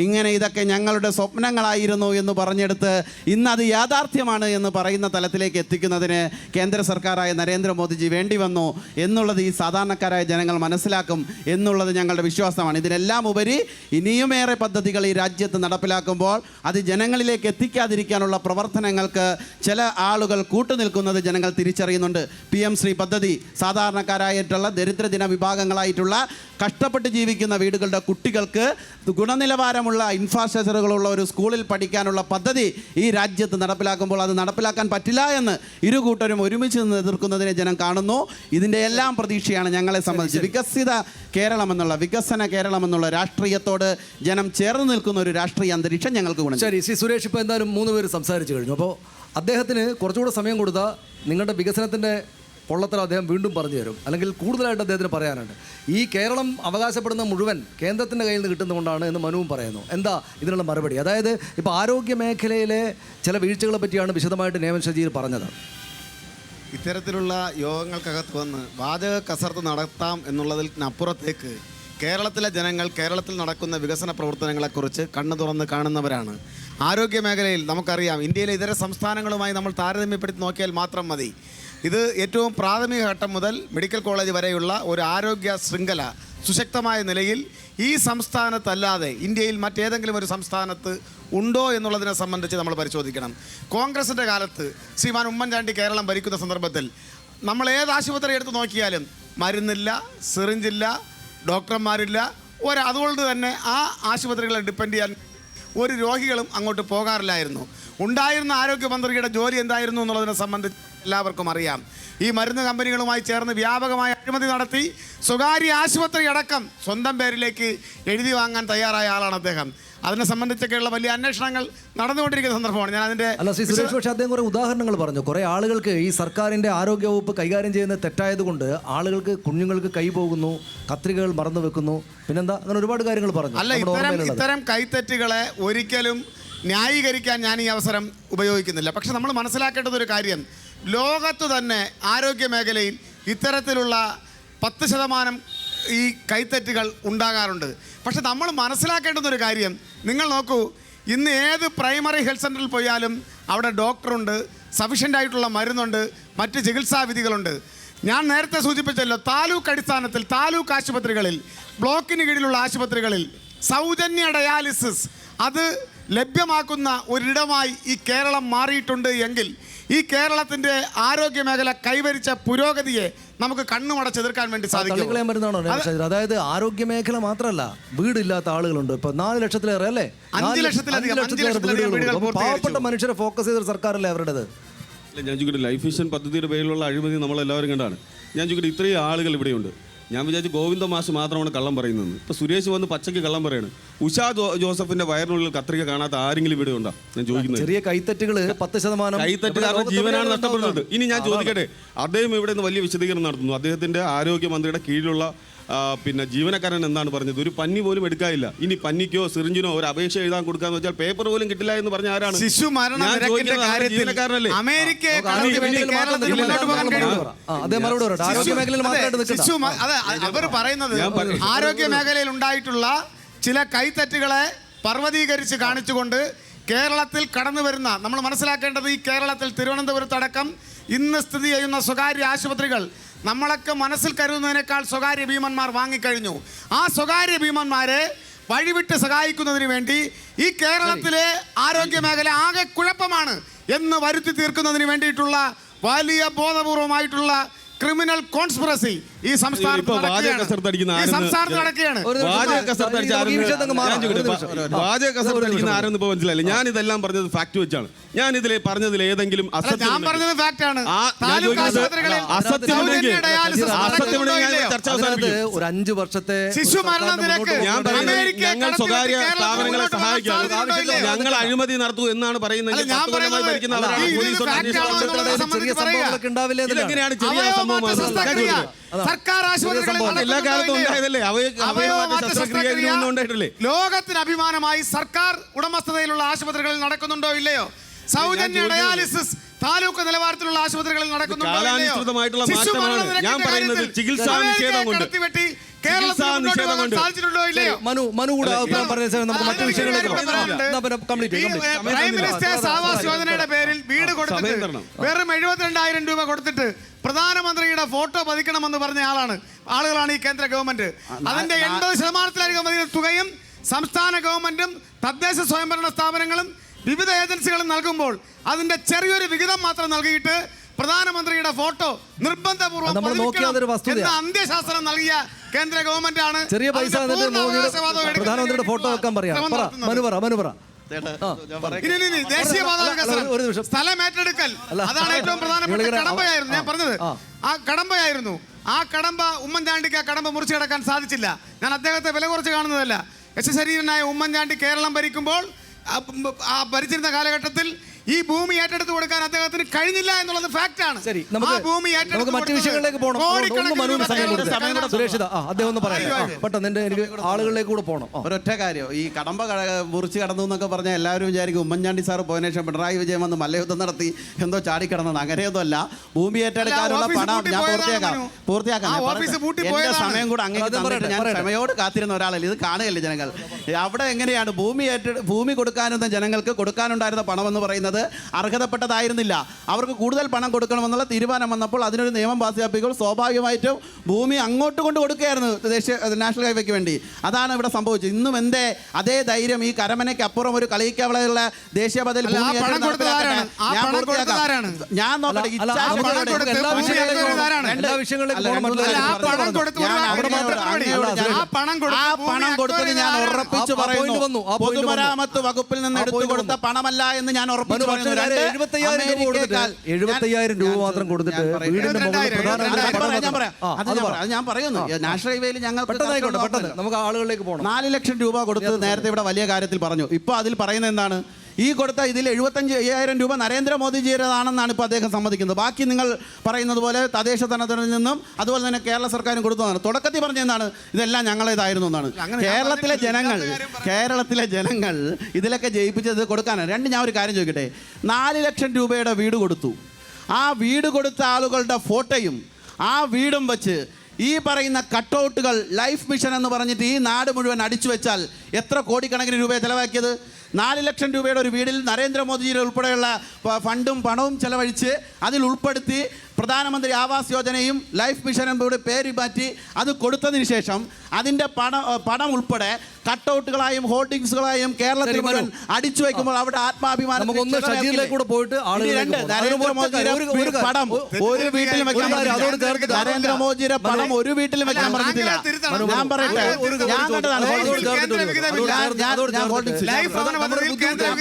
ഇങ്ങനെ ഇതൊക്കെ ഞങ്ങളുടെ സ്വപ്നങ്ങളായിരുന്നു എന്ന് പറഞ്ഞെടുത്ത് ഇന്നത് യാഥാർത്ഥ്യമാണ് എന്ന് പറയുന്ന തലത്തിലേക്ക് എത്തിക്കുന്നതിന് കേന്ദ്ര സർക്കാരായ നരേന്ദ്രമോദിജി വേണ്ടി വന്നു എന്നുള്ളത് ഈ സാധാരണക്കാരായ ജനങ്ങൾ മനസ്സിലാക്കും എന്നുള്ളത് ഞങ്ങളുടെ വിശ്വാസമാണ്. ഇതിനെല്ലാം ഉപരി ഇനിയുമേറെ പദ്ധതികൾ ഈ രാജ്യത്ത് നടപ്പിലാക്കുമ്പോൾ അത് ജനങ്ങളിലേക്ക് എത്തിക്കാതിരിക്കാനുള്ള പ്രവർത്തനങ്ങൾക്ക് ചില ആളുകൾ കൂട്ടുനിൽക്കുന്നത് ജനങ്ങൾ തിരിച്ചറിയുന്നുണ്ട്. PM ശ്രീ പദ്ധതി സാധാരണക്കാരായിട്ടുള്ള ദരിദ്രജന വിഭാഗങ്ങളായിട്ടുള്ള കഷ്ടപ്പെട്ട് ജീവിക്കുന്ന വീടുകളുടെ കുട്ടികൾക്ക് ഗുണനിലവാരമുള്ള ഇൻഫ്രാസ്ട്രക്ചറുകളുള്ള ഒരു സ്കൂളിൽ പഠിക്കാനുള്ള പദ്ധതി ഈ രാജ്യത്ത് നടപ്പിലാക്കുമ്പോൾ അത് നടപ്പിലാക്കാൻ പറ്റില്ല എന്ന് ഇരു കൂട്ടരും ഒരുമിച്ച് നിന്ന് എതിർക്കുന്നതിനെ ജനം കാണുന്നു. ഇതിൻ്റെ എല്ലാം പ്രതീക്ഷയാണ് ഞങ്ങളെ സംബന്ധിച്ച് വികസിത കേരളം എന്നുള്ള, വികസന കേരളം എന്നുള്ള രാഷ്ട്രീയത്തോട് ജനം ചേർന്ന് നിൽക്കുന്ന ഒരു രാഷ്ട്രീയ അന്തരീക്ഷം ഞങ്ങൾക്ക് ഗുണം. ശരി, ശ്രീ സുരേഷ്, ഇപ്പോൾ എന്തായാലും 3 പേര് സംസാരിച്ചു കഴിഞ്ഞു. അപ്പോൾ അദ്ദേഹത്തിന് കുറച്ചുകൂടെ സമയം കൊടുത്താൽ നിങ്ങളുടെ വികസനത്തിൻ്റെ പൊള്ളത്തരം അദ്ദേഹം വീണ്ടും പറഞ്ഞു തരും, അല്ലെങ്കിൽ കൂടുതലായിട്ട് അദ്ദേഹത്തിന് പറയാനുണ്ട്. ഈ കേരളം അവകാശപ്പെടുന്ന മുഴുവൻ കേന്ദ്രത്തിൻ്റെ കയ്യിൽ നിന്ന് കിട്ടുന്നതുകൊണ്ടാണ് എന്ന് മനുവും പറയുന്നു. എന്താ ഇതിനുള്ള മറുപടി? അതായത് ഇപ്പോൾ ആരോഗ്യ മേഖലയിലെ ചില വീഴ്ചകളെ പറ്റിയാണ് വിശദമായിട്ട് നേമൻ ഷജീർ പറഞ്ഞത്. ഇത്തരത്തിലുള്ള യോഗങ്ങൾക്കകത്ത് വന്ന് വാചക കസർത്ത് നടത്താം എന്നുള്ളതിനപ്പുറത്തേക്ക് കേരളത്തിലെ ജനങ്ങൾ കേരളത്തിൽ നടക്കുന്ന വികസന പ്രവർത്തനങ്ങളെക്കുറിച്ച് കണ്ണു തുറന്ന് കാണുന്നവരാണ്. ആരോഗ്യ മേഖലയിൽ നമുക്കറിയാം, ഇന്ത്യയിലെ ഇതര സംസ്ഥാനങ്ങളുമായി നമ്മൾ താരതമ്യപ്പെടുത്തി നോക്കിയാൽ മാത്രം മതി. ഇത് ഏറ്റവും പ്രാഥമിക ഘട്ടം മുതൽ മെഡിക്കൽ കോളേജ് വരെയുള്ള ഒരു ആരോഗ്യ ശൃംഖല സുശക്തമായ നിലയിൽ ഈ സംസ്ഥാനത്തല്ലാതെ ഇന്ത്യയിൽ മറ്റേതെങ്കിലും ഒരു സംസ്ഥാനത്ത് ഉണ്ടോ എന്നുള്ളതിനെ സംബന്ധിച്ച് നമ്മൾ പരിശോധിക്കണം. കോൺഗ്രസിൻ്റെ കാലത്ത് ശ്രീമാൻ ഉമ്മൻചാണ്ടി കേരളം ഭരിക്കുന്ന സന്ദർഭത്തിൽ നമ്മൾ ഏത് ആശുപത്രി എടുത്ത് നോക്കിയാലും മരുന്നില്ല, സിറിഞ്ചില്ല, ഡോക്ടർമാരില്ല. അതുകൊണ്ട് തന്നെ ആ ആശുപത്രികളെ ഡിപ്പെൻഡ് ചെയ്യാൻ ഒരു രോഗികളും അങ്ങോട്ട് പോകാറില്ലായിരുന്നു. ഉണ്ടായിരുന്ന ആരോഗ്യമന്ത്രിയുടെ ജോലി എന്തായിരുന്നു എന്നുള്ളതിനെ സംബന്ധിച്ച് എല്ലാവർക്കും അറിയാം. ഈ മരുന്ന് കമ്പനികളുമായി ചേർന്ന് വ്യാപകമായ അഴിമതി നടത്തി സ്വകാര്യ ആശുപത്രി അടക്കം സ്വന്തം പേരിലേക്ക് എഴുതി വാങ്ങാൻ തയ്യാറായ ആളാണ് അദ്ദേഹം. അതിനെ സംബന്ധിച്ചൊക്കെയുള്ള വലിയ അന്വേഷണങ്ങൾ നടന്നുകൊണ്ടിരിക്കുന്ന സന്ദർഭമാണ്. ഞാൻ അതിൻ്റെ പക്ഷേ അദ്ദേഹം കുറേ ഉദാഹരണങ്ങൾ പറഞ്ഞു. കുറേ ആളുകൾക്ക് ഈ സർക്കാരിൻ്റെ ആരോഗ്യവകുപ്പ് കൈകാര്യം ചെയ്യുന്നത് തെറ്റായതുകൊണ്ട് ആളുകൾക്ക്, കുഞ്ഞുങ്ങൾക്ക് കൈ പോകുന്നു, കത്രികകൾ മറന്നു വെക്കുന്നു, പിന്നെന്താ, അങ്ങനെ ഒരുപാട് കാര്യങ്ങൾ പറഞ്ഞു. അല്ല, ഇത്തരം കൈത്തെറ്റുകളെ ഒരിക്കലും ന്യായീകരിക്കാൻ ഞാൻ ഈ അവസരം ഉപയോഗിക്കുന്നില്ല. പക്ഷെ നമ്മൾ മനസ്സിലാക്കേണ്ടതൊരു കാര്യം, ലോകത്ത് തന്നെ ആരോഗ്യ മേഖലയിൽ ഇത്തരത്തിലുള്ള 10% ഈ കൈത്തെറ്റുകൾ ഉണ്ടാകാറുണ്ട്. പക്ഷെ നമ്മൾ മനസ്സിലാക്കേണ്ടുന്നൊരു കാര്യം, നിങ്ങൾ നോക്കൂ, ഇന്ന് ഏത് പ്രൈമറി ഹെൽത്ത് സെൻ്ററിൽ പോയാലും അവിടെ ഡോക്ടറുണ്ട്, സഫീഷ്യൻ്റ് ആയിട്ടുള്ള മരുന്നുണ്ട്, മറ്റ് ചികിത്സാവിധികളുണ്ട്. ഞാൻ നേരത്തെ സൂചിപ്പിച്ചല്ലോ, താലൂക്ക് അടിസ്ഥാനത്തിൽ താലൂക്ക് ആശുപത്രികളിൽ, ബ്ലോക്കിന് കീഴിലുള്ള ആശുപത്രികളിൽ സൗജന്യ ഡയാലിസിസ് അത് ലഭ്യമാക്കുന്ന ഒരിടമായി ഈ കേരളം മാറിയിട്ടുണ്ട് എങ്കിൽ ഈ കേരളത്തിൻ്റെ ആരോഗ്യ മേഖല കൈവരിച്ച പുരോഗതിയെ നമുക്ക് കണ്ണുമടച്ചെതിർക്കാൻ വേണ്ടി സാധിക്കും. അതായത് ആരോഗ്യ മേഖല മാത്രമല്ല, വീടില്ലാത്ത ആളുകളുണ്ട്. ഇപ്പൊ 4 ലക്ഷത്തിലേറെ അല്ലേ, 5 ലക്ഷത്തിലധികം പാവപ്പെട്ട മനുഷ്യരെ ഫോക്കസ് ചെയ്ത സർക്കാരല്ലേ അവരുടേത്. അല്ല, ഞാൻ ചോദിക്കട്ടെ, ലൈഫ് മിഷൻ പദ്ധതിയുടെ പേരിലുള്ള അഴിമതി നമ്മളെല്ലാവരും കണ്ടാണ്. ഞാൻ ചോദിക്കട്ടെ, ഇത്രയും ആളുകൾ ഇവിടെയുണ്ട്. ഞാൻ വിചാരിച്ചു ഗോവിന്ദ മാഷ് മാത്രമാണ് കള്ളം പറയുന്നത്. ഇപ്പോൾ സുരേഷ് വന്ന് പച്ചയ്ക്ക് കള്ളം പറയാണ്. ഉഷാ ജോസഫിന്റെ വയറിനുള്ളിൽ കത്രിക കാണാത്ത ആരെങ്കിലും ഇവിടെ ഉണ്ടോ? ഞാൻ ചോദിക്കുന്നത്. ചെറിയ കൈത്തറ്റുകൾ 10% കൈത്തറ്റുകാരുടെ ജീവനാണ് നഷ്ടപ്പെടുന്നത്. ഇനി ഞാൻ ചോദിക്കട്ടെ, അദ്ദേഹം ഇവിടെ നിന്ന് വലിയ വിശദീകരണം നടത്തുന്നു. അദ്ദേഹത്തിന്റെ ആരോഗ്യമന്ത്രിയുടെ കീഴിലുള്ള പിന്നെ ജീവനക്കാരൻ എന്താണ് പറഞ്ഞത്? ഒരു പന്നി പോലും എടുക്കാനില്ല. ഇനി പന്നിക്കോ സിറിഞ്ചിനോ ഒരു അപേക്ഷ എഴുതാൻ കൊടുക്കാന്ന് വെച്ചാൽ പേപ്പർ പോലും കിട്ടില്ല എന്ന് പറഞ്ഞ ആരാണ്? ശിശു മരണ നിരക്കിന്റെ കാര്യത്തിൽ ജീവനക്കാരനല്ലേ? അമേരിക്കയെ അവർ പറയുന്നത് ആരോഗ്യ മേഖലയിൽ ഉണ്ടായിട്ടുള്ള ചില കൈത്തറ്റുകളെ പർവ്വതീകരിച്ച് കാണിച്ചുകൊണ്ട് കേരളത്തിൽ കടന്നു വരുന്ന, നമ്മൾ മനസ്സിലാക്കേണ്ടത് ഈ കേരളത്തിൽ തിരുവനന്തപുരത്തടക്കം ഇന്ന് സ്ഥിതി ചെയ്യുന്ന സ്വകാര്യ ആശുപത്രികൾ നമ്മളൊക്കെ മനസ്സിൽ കരുതുന്നതിനേക്കാൾ സ്വകാര്യ ഭീമന്മാർ വാങ്ങിക്കഴിഞ്ഞു. ആ സ്വകാര്യ ഭീമന്മാരെ വഴിവിട്ട് സഹായിക്കുന്നതിന് വേണ്ടി ഈ കേരളത്തിലെ ആരോഗ്യ മേഖല ആകെ കുഴപ്പമാണ് എന്ന് വരുത്തി തീർക്കുന്നതിന് വേണ്ടിയിട്ടുള്ള വലിയ ബോധപൂർവമായിട്ടുള്ള ക്രിമിനൽ കോൺസ്പിറസി ഈ സംസ്ഥാനത്ത് നടക്കുകയാണ്. ആരെന്ന് ഇപ്പൊ മനസ്സിലായില്ല. ഞാൻ ഇതെല്ലാം പറഞ്ഞത് ഫാക്ട് വെച്ചാണ്. ഞാൻ ഇതിൽ പറഞ്ഞതിൽ ഏതെങ്കിലും ഒരു 5 വർഷത്തെ ശിശു മരണ നിരക്ക് ഞങ്ങൾ സ്വകാര്യ സ്ഥാപനങ്ങളെ സഹായിക്കാം, ഞങ്ങൾ അഴിമതി നടത്തൂ എന്നാണ് പറയുന്നത്. ഇതെങ്ങനെയാണ് ചെറിയ സംഭവം? സർക്കാർ എല്ലാ കാലത്തും ഉണ്ടായതല്ലേ? ഉണ്ടായിട്ടില്ലേ? ലോകത്തിന് അഭിമാനമായി സർക്കാർ ഉടമസ്ഥതയിലുള്ള ആശുപത്രികളിൽ നടക്കുന്നുണ്ടോ ഇല്ലയോ? സൗജന്യ ഡയാലിസിസ് താലൂക്ക് നിലവാരത്തിലുള്ള ആശുപത്രികളിൽ നടക്കുന്നുണ്ടോ ഇല്ലയോ? ഞാൻ പറയുന്നത് ചികിത്സാ നിഷേധം കൊണ്ട് പ്രൈം മിനിസ്റ്റേഴ്സ് ആവാസ് യോജനയുടെ പേരിൽ വീട് കൊടുത്തിട്ട് വെറും 72,000 രൂപ കൊടുത്തിട്ട് പ്രധാനമന്ത്രിയുടെ ഫോട്ടോ പതിക്കണമെന്ന് പറഞ്ഞ ആളുകളാണ് ഈ കേന്ദ്ര ഗവൺമെന്റ്. അതിന്റെ 80% തുകയും സംസ്ഥാന ഗവൺമെന്റും തദ്ദേശ സ്വയംഭരണ സ്ഥാപനങ്ങളും വിവിധ ഏജൻസികളും നൽകുമ്പോൾ അതിന്റെ ചെറിയൊരു വിഹിതം മാത്രം നൽകിയിട്ട് പ്രധാനമന്ത്രിയുടെ ഫോട്ടോ നിർബന്ധപൂർവ്വം അന്ത്യശാസനം നൽകിയ കേന്ദ്ര ഗവൺമെന്റ് ആണ്. ചെറിയ പൈസ പ്രധാനമന്ത്രിയുടെ ഫോട്ടോ വെക്കാൻ പറയാം. സ്ഥലം ഏറ്റെടുക്കൽ അതാണ് ഏറ്റവും പ്രധാനപ്പെട്ട കടമ്പയായിരുന്നു. ഞാൻ പറഞ്ഞത് ആ കടമ്പയായിരുന്നു. ആ കടമ്പ ഉമ്മൻചാണ്ടിക്ക് ആ കടമ്പ മുറിച്ചു കിടക്കാൻ സാധിച്ചില്ല. ഞാൻ അദ്ദേഹത്തെ വില കുറച്ച് കാണുന്നതല്ല. യശശരീരനായ ഉമ്മൻചാണ്ടി കേരളം ഭരിക്കുമ്പോൾ ആ ഭരിച്ചിരുന്ന കാലഘട്ടത്തിൽ ഈ ഭൂമി ഏറ്റെടുത്ത് കൊടുക്കാൻ അദ്ദേഹത്തിന് കഴിഞ്ഞില്ല എന്നുള്ളത് ഫാക്റ്റാണ്. മറ്റു വിഷയങ്ങളിലേക്ക് പോകണം. എനിക്ക് ആളുകളിലേക്ക് കൂടെ പോകണം. ഒരൊറ്റ കാര്യം, ഈ കടമ്പ മുറിച്ച് കടന്നു എന്നൊക്കെ പറഞ്ഞാൽ എല്ലാവരും വിചാരിക്കും ഉമ്മൻചാണ്ടി സാർ പോയതിനു ശേഷം പിണറായി വിജയൻ വന്ന് മല്ലയുദ്ധം നടത്തി എന്തോ ചാടിക്കിടന്നത്. അങ്ങനെയൊന്നുമല്ല. ഭൂമി ഏറ്റെടുക്കാനുള്ള പണം ഞാൻ പൂർത്തിയാക്കാം. എന്റെ സമയം കൂടെ അങ്ങനെ ഞാൻ ക്ഷമയോട് കാത്തിരുന്ന ഒരാളല്ലേ. ഇത് കാണുകയല്ലേ ജനങ്ങൾ. അവിടെ എങ്ങനെയാണ് ഭൂമി കൊടുക്കാനെന്ന ജനങ്ങൾക്ക് കൊടുക്കാനുണ്ടായിരുന്ന പണമെന്ന് പറയുന്നത് അർഹതപ്പെട്ടതായിരുന്നില്ല. അവർക്ക് കൂടുതൽ പണം കൊടുക്കണമെന്നുള്ള തീരുമാനം വന്നപ്പോൾ അതിനൊരു നിയമം പാസ്സാക്കിയപ്പോൾ സ്വാഭാവികമായിട്ടും ഭൂമി അങ്ങോട്ട് കൊണ്ട് കൊടുക്കുകയായിരുന്നു നാഷണൽ ഹൈവേക്ക് വേണ്ടി. അതാണ് ഇവിടെ സംഭവിച്ചത്. ഇന്നും എന്തേ അതേ ധൈര്യം ഈ കരമനയ്ക്ക് അപ്പുറം ഒരു കളിക്കവളയുള്ള ദേശീയപാതയിൽ ഞാൻ നോക്കട്ടെ. ഞാൻ ഉറപ്പിച്ചു പറയുന്നു, പൊതുമരാമത്ത് വകുപ്പിൽ നിന്ന് എടുത്തു കൊടുത്ത പണമല്ല എന്ന് ഞാൻ ഉറപ്പിച്ചു. 75,000 രൂപ മാത്രം കൊടുത്തിട്ട് വീടിന്റെ ഞാൻ പറയുന്നു നാഷണൽ ഹൈവേയിൽ ഞങ്ങൾ നമുക്ക് ആളുകളിലേക്ക് പോകണം. 4 ലക്ഷം രൂപ കൊടുത്തത് നേരത്തെ ഇവിടെ വലിയ കാര്യത്തിൽ പറഞ്ഞു. ഇപ്പോൾ അതിൽ പറയുന്നത് എന്താണ്? ഈ കൊടുത്ത ഇതിൽ 75,000 രൂപ നരേന്ദ്രമോദിജിയുടേതാണെന്നാണ് ഇപ്പോൾ അദ്ദേഹം സമ്മതിക്കുന്നത്. ബാക്കി നിങ്ങൾ പറയുന്നത് പോലെ തദ്ദേശ ധനത്തിൽ നിന്നും അതുപോലെ തന്നെ കേരള സർക്കാരും കൊടുത്തതാണ്. തുടക്കത്തിൽ പറഞ്ഞെന്താണ്? ഇതെല്ലാം ഞങ്ങളേതായിരുന്നു എന്നാണ്. കേരളത്തിലെ ജനങ്ങൾ ഇതിലൊക്കെ ജയിപ്പിച്ചത് കൊടുക്കാനാണ്. ഞാൻ ഒരു കാര്യം ചോദിക്കട്ടെ. 4 ലക്ഷം രൂപയുടെ വീട് കൊടുത്തു. ആ വീട് കൊടുത്ത ആളുകളുടെ ഫോട്ടോയും ആ വീടും വെച്ച് ഈ പറയുന്ന കട്ടൗട്ടുകൾ ലൈഫ് മിഷൻ എന്ന് പറഞ്ഞിട്ട് ഈ നാട് മുഴുവൻ അടിച്ചു വെച്ചാൽ എത്ര കോടിക്കണക്കിന് രൂപയെ ചിലവാക്കിയത്? 4 ലക്ഷം രൂപയുടെ ഒരു വീടിൽ നരേന്ദ്രമോദിജിയുടെ ഉൾപ്പെടെയുള്ള ഫണ്ടും പണവും ചെലവഴിച്ച് അതിൽ ഉൾപ്പെടുത്തി പ്രധാനമന്ത്രി ആവാസ് യോജനയും ലൈഫ് മിഷനും കൂടി പേര് മാറ്റി അത് കൊടുത്തതിന് ശേഷം അതിൻ്റെ പണം ഉൾപ്പെടെ കട്ടൗട്ടുകളായും ഹോർഡിങ്സുകളായും കേരളത്തിൽ മുഴുവൻ അടിച്ചു വയ്ക്കുമ്പോൾ അവിടെ ആത്മാഭിമാനം നമുക്കൊന്ന് ഷജീറിലേക്ക് കൂടെ പോയിട്ട് ആളുകളിലേക്ക് പോകാം. നരേന്ദ്രമോദിയുടെ പടം ഒരു വീട്ടിലും വെക്കാൻ പറഞ്ഞിട്ടില്ല. നരേന്ദ്രമോദിയുടെ പടം ഒരു വീട്ടിലും വെക്കാൻ പറഞ്ഞിട്ടില്ല. ഞാൻ പറയട്ടെ, ഞാൻ കണ്ടതാണ്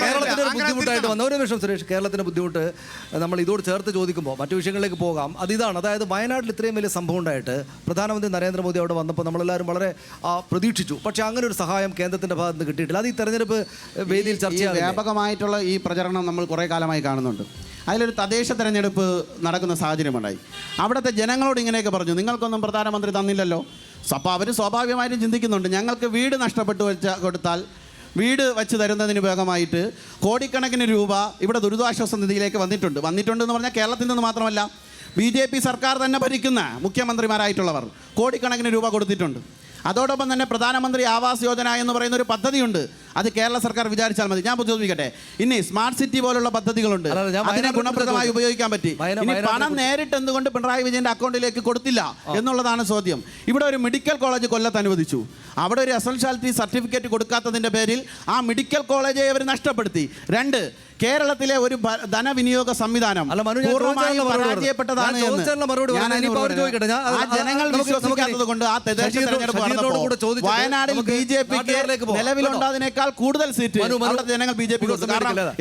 കേരളത്തിന്റെ ഒരു ബുദ്ധിമുട്ടായിട്ട് വന്ന ഒരു നിമിഷം സുരേഷ്, കേരളത്തിന്റെ ബുദ്ധിമുട്ട് നമ്മൾ ഇതോട് ചേർത്ത് ചോദിക്കുമ്പോൾ മറ്റു വിഷയങ്ങളിലേക്ക് പോകാം. അതിതാണ്, അതായത് വയനാട്ടിൽ ഇത്രയും വലിയ സംഭവം ഉണ്ടായിട്ട് പ്രധാനമന്ത്രി നരേന്ദ്രമോദി അവിടെ വന്നപ്പോൾ നമ്മളെല്ലാവരും വളരെ പ്രതീക്ഷിച്ചു. പക്ഷേ അങ്ങനെ ഒരു സഹായം കേന്ദ്രത്തിന്റെ ഭാഗത്ത് നിന്ന് കിട്ടിയിട്ടില്ല. അത് ഈ തെരഞ്ഞെടുപ്പ് വേദിയിൽ ചർച്ചയാകും. വ്യാപകമായിട്ടുള്ള ഈ പ്രചരണം നമ്മൾ കുറേ കാലമായി കാണുന്നുണ്ട്. അതിലൊരു തദ്ദേശ തെരഞ്ഞെടുപ്പ് നടക്കുന്ന സാഹചര്യമുണ്ടായി. അവിടുത്തെ ജനങ്ങളോട് ഇങ്ങനെയൊക്കെ പറഞ്ഞു, നിങ്ങൾക്കൊന്നും പ്രധാനമന്ത്രി തന്നില്ലല്ലോ. അപ്പോൾ അവർ സ്വാഭാവികമായിട്ടും ചിന്തിക്കുന്നുണ്ട്, ഞങ്ങൾക്ക് വീട് നഷ്ടപ്പെട്ടു കൊടുത്താൽ വീട് വെച്ച് തരുന്നതിന് ഭാഗമായിട്ട് കോടിക്കണക്കിന് രൂപ ഇവിടെ ദുരിതാശ്വാസ നിധിയിലേക്ക് വന്നിട്ടുണ്ടെന്ന് പറഞ്ഞാൽ കേരളത്തിൽ നിന്ന് മാത്രമല്ല, BJP സർക്കാർ തന്നെ ഭരിക്കുന്ന മുഖ്യമന്ത്രിമാരായിട്ടുള്ളവർ കോടിക്കണക്കിന് രൂപ കൊടുത്തിട്ടുണ്ട്. അതോടൊപ്പം തന്നെ പ്രധാനമന്ത്രി ആവാസ് യോജന എന്ന് പറയുന്ന ഒരു പദ്ധതിയുണ്ട്. അത് കേരള സർക്കാർ വിചാരിച്ചാൽ മതി. ഞാൻ ചോദിക്കട്ടെ, ഇനി സ്മാർട്ട് സിറ്റി പോലുള്ള പദ്ധതികളുണ്ട്, അതിനെ ഗുണപ്രദമായി ഉപയോഗിക്കാൻ പറ്റി. ഇനി പണം നേരിട്ട് എന്തുകൊണ്ട് പിണറായി വിജയന്റെ അക്കൗണ്ടിലേക്ക് കൊടുത്തില്ല എന്നുള്ളതാണ് ചോദ്യം. ഇവിടെ ഒരു മെഡിക്കൽ കോളേജ് കൊല്ലത്ത് അനുവദിച്ചു. അവിടെ ഒരു എസൻഷ്യാലിറ്റി സർട്ടിഫിക്കറ്റ് കൊടുക്കാത്തതിന്റെ പേരിൽ ആ മെഡിക്കൽ കോളേജെ അവർ നഷ്ടപ്പെടുത്തി. 2, കേരളത്തിലെ ഒരു ധനവിനിയോഗ സംവിധാനം പൂർണ്ണമായും പരാജയപ്പെട്ടതാണ് എന്ന് ജനങ്ങൾ വിശ്വസിക്കാത്തത് കൊണ്ട് ആ തദ്ദേശ തെരഞ്ഞെടുപ്പ് വയനാടിൽ BJPക്ക് നിലവിലുണ്ടതിനേക്കാൾ കൂടുതൽ സീറ്റ് ജനങ്ങൾ BJP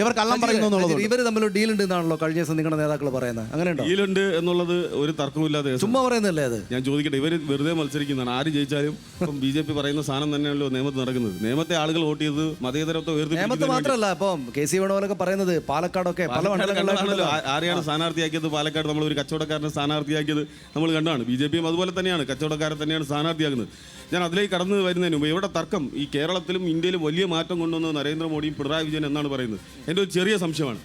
ഇവർ കള്ളം പറയുന്നു എന്നുള്ളത്. ഇവർ തമ്മിൽ ഡീൽ ഉണ്ട് എന്നാണല്ലോ കഴിഞ്ഞ ദിവസം നിങ്ങളുടെ നേതാക്കൾ പറയുന്നത്. അങ്ങനെയുണ്ടോ? ഡീലുണ്ട് എന്നുള്ളത് ഒരു തർക്കമില്ലാതെ ചുമ്മാ പറയുന്നല്ലേ അത്? ഞാൻ ചോദിക്കട്ടെ, ഇവർ വെറുതെ മത്സരിക്കുന്നതാണ്. ആര് ജയിച്ചാലും ഇപ്പം BJP പറയുന്ന സാധനം തന്നെയാണല്ലോ നിയമത്ത് നടക്കുന്നത്. നിയമത്തെ ആളുകൾ വോട്ട് ചെയ്ത് മതേതരത്വം നിയമത്തെ മാത്രമല്ല, ഇപ്പം KC വേണുപോലൊക്കെ പറയുന്നത് പാലക്കാടൊക്കെ പല മണ്ഡലങ്ങളിലാണല്ലോ ആരെയാണ് സ്ഥാനാർത്ഥിയാക്കിയത്. പാലക്കാട് നമ്മൾ ഒരു കച്ചവടക്കാരനെ സ്ഥാനാർത്ഥിയാക്കിയത് നമ്മൾ കണ്ടാണ്. BJPയും അതുപോലെ തന്നെയാണ്, കച്ചവടക്കാരെ തന്നെയാണ് സ്ഥാനാർത്ഥിയാക്കുന്നത്. ഞാൻ അതിലേക്ക് കടന്നു വരുന്നതിന് മുമ്പ് ഇവിടെ തർക്കം ഈ കേരളത്തിലും ഇന്ത്യയിലും വലിയ മാറ്റം കൊണ്ടുവന്നത് നരേന്ദ്രമോദിയും പിണറായി വിജയൻ എന്നാണ് പറയുന്നത്. എൻ്റെ ഒരു ചെറിയ സംശയമാണ്,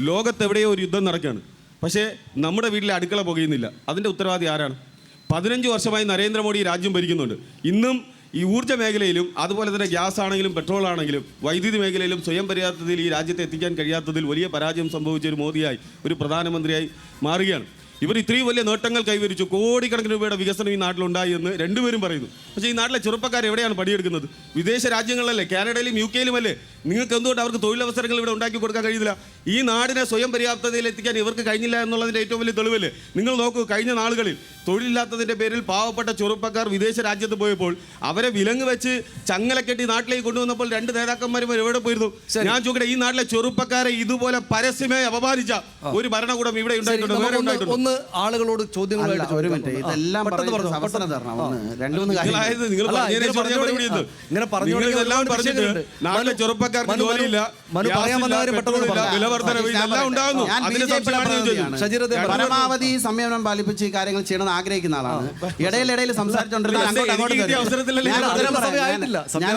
ലോകത്തെവിടെയോ ഒരു യുദ്ധം നടക്കുകയാണ്, പക്ഷേ നമ്മുടെ വീട്ടിലെ അടുക്കള പുകയുന്നില്ല. അതിൻ്റെ ഉത്തരവാദി ആരാണ്? 15 വർഷമായി നരേന്ദ്രമോദി രാജ്യം ഭരിക്കുന്നുണ്ട്. ഇന്നും ഈ ഊർജ്ജ മേഖലയിലും അതുപോലെ തന്നെ ഗ്യാസ് ആണെങ്കിലും പെട്രോൾ ആണെങ്കിലും വൈദ്യുതി മേഖലയിലും സ്വയം പര്യാപ്തതയിൽ ഈ രാജ്യത്തെ എത്തിക്കാൻ കഴിയാത്തതിൽ വലിയ പരാജയം സംഭവിച്ച ഒരു മോദിയായി, ഒരു പ്രധാനമന്ത്രിയായി മാറുകയാണ്. ഇവർ ഇത്രയും വലിയ നേട്ടങ്ങൾ കൈവരിച്ചു, കോടിക്കണക്കിന് രൂപയുടെ വികസനം ഈ നാട്ടിലുണ്ടായി എന്ന് രണ്ടുപേരും പറയുന്നു. പക്ഷേ ഈ നാട്ടിലെ ചെറുപ്പക്കാർ എവിടെയാണ് പണിയെടുക്കുന്നത്? വിദേശ രാജ്യങ്ങളിലല്ലേ, കാനഡയിലും UK അല്ലേ? നിങ്ങൾക്ക് എന്തുകൊണ്ട് അവർക്ക് തൊഴിലവസരങ്ങൾ ഇവിടെ ഉണ്ടാക്കി കൊടുക്കാൻ കഴിയുന്നില്ല? ഈ നാടിനെ സ്വയം പര്യാപ്തതയിൽ എത്തിക്കാൻ ഇവർക്ക് കഴിഞ്ഞില്ല എന്നുള്ളതിൻ്റെ ഏറ്റവും വലിയ തെളിവല്ലേ? നിങ്ങൾ നോക്കൂ, കഴിഞ്ഞ നാളുകളിൽ തൊഴിലില്ലാത്തതിൻ്റെ പേരിൽ പാവപ്പെട്ട ചെറുപ്പക്കാർ വിദേശ രാജ്യത്ത് പോയപ്പോൾ അവരെ വിലങ്ങ് വെച്ച് ചങ്ങലക്കെട്ടി നാട്ടിലേക്ക് കൊണ്ടുവന്നപ്പോൾ 2 നേതാക്കന്മാരും എവിടെ പോയിരുന്നു? ഞാൻ ചോദിക്കട്ടെ, ഈ നാട്ടിലെ ചെറുപ്പക്കാരെ ഇതുപോലെ പരസ്യമായി അപമാനിച്ച ഒരു ഭരണകൂടം ഇവിടെ ഉണ്ടായിട്ടുണ്ട്? ഒന്ന് ആളുകളോട് ചോദ്യങ്ങളായിട്ട് ഇതെല്ലാം നാട്ടിലെ ചെറുപ്പക്കാർക്ക് ജോലിയില്ല, പരമാവധി സംയമനം പാലിപ്പിച്ച് ഈ കാര്യങ്ങൾ ചെയ്യണമെന്ന് ആഗ്രഹിക്കുന്ന ആളാണ്. ഇടയിൽ സംസാരിച്ചോണ്ടിരുന്ന ഞാൻ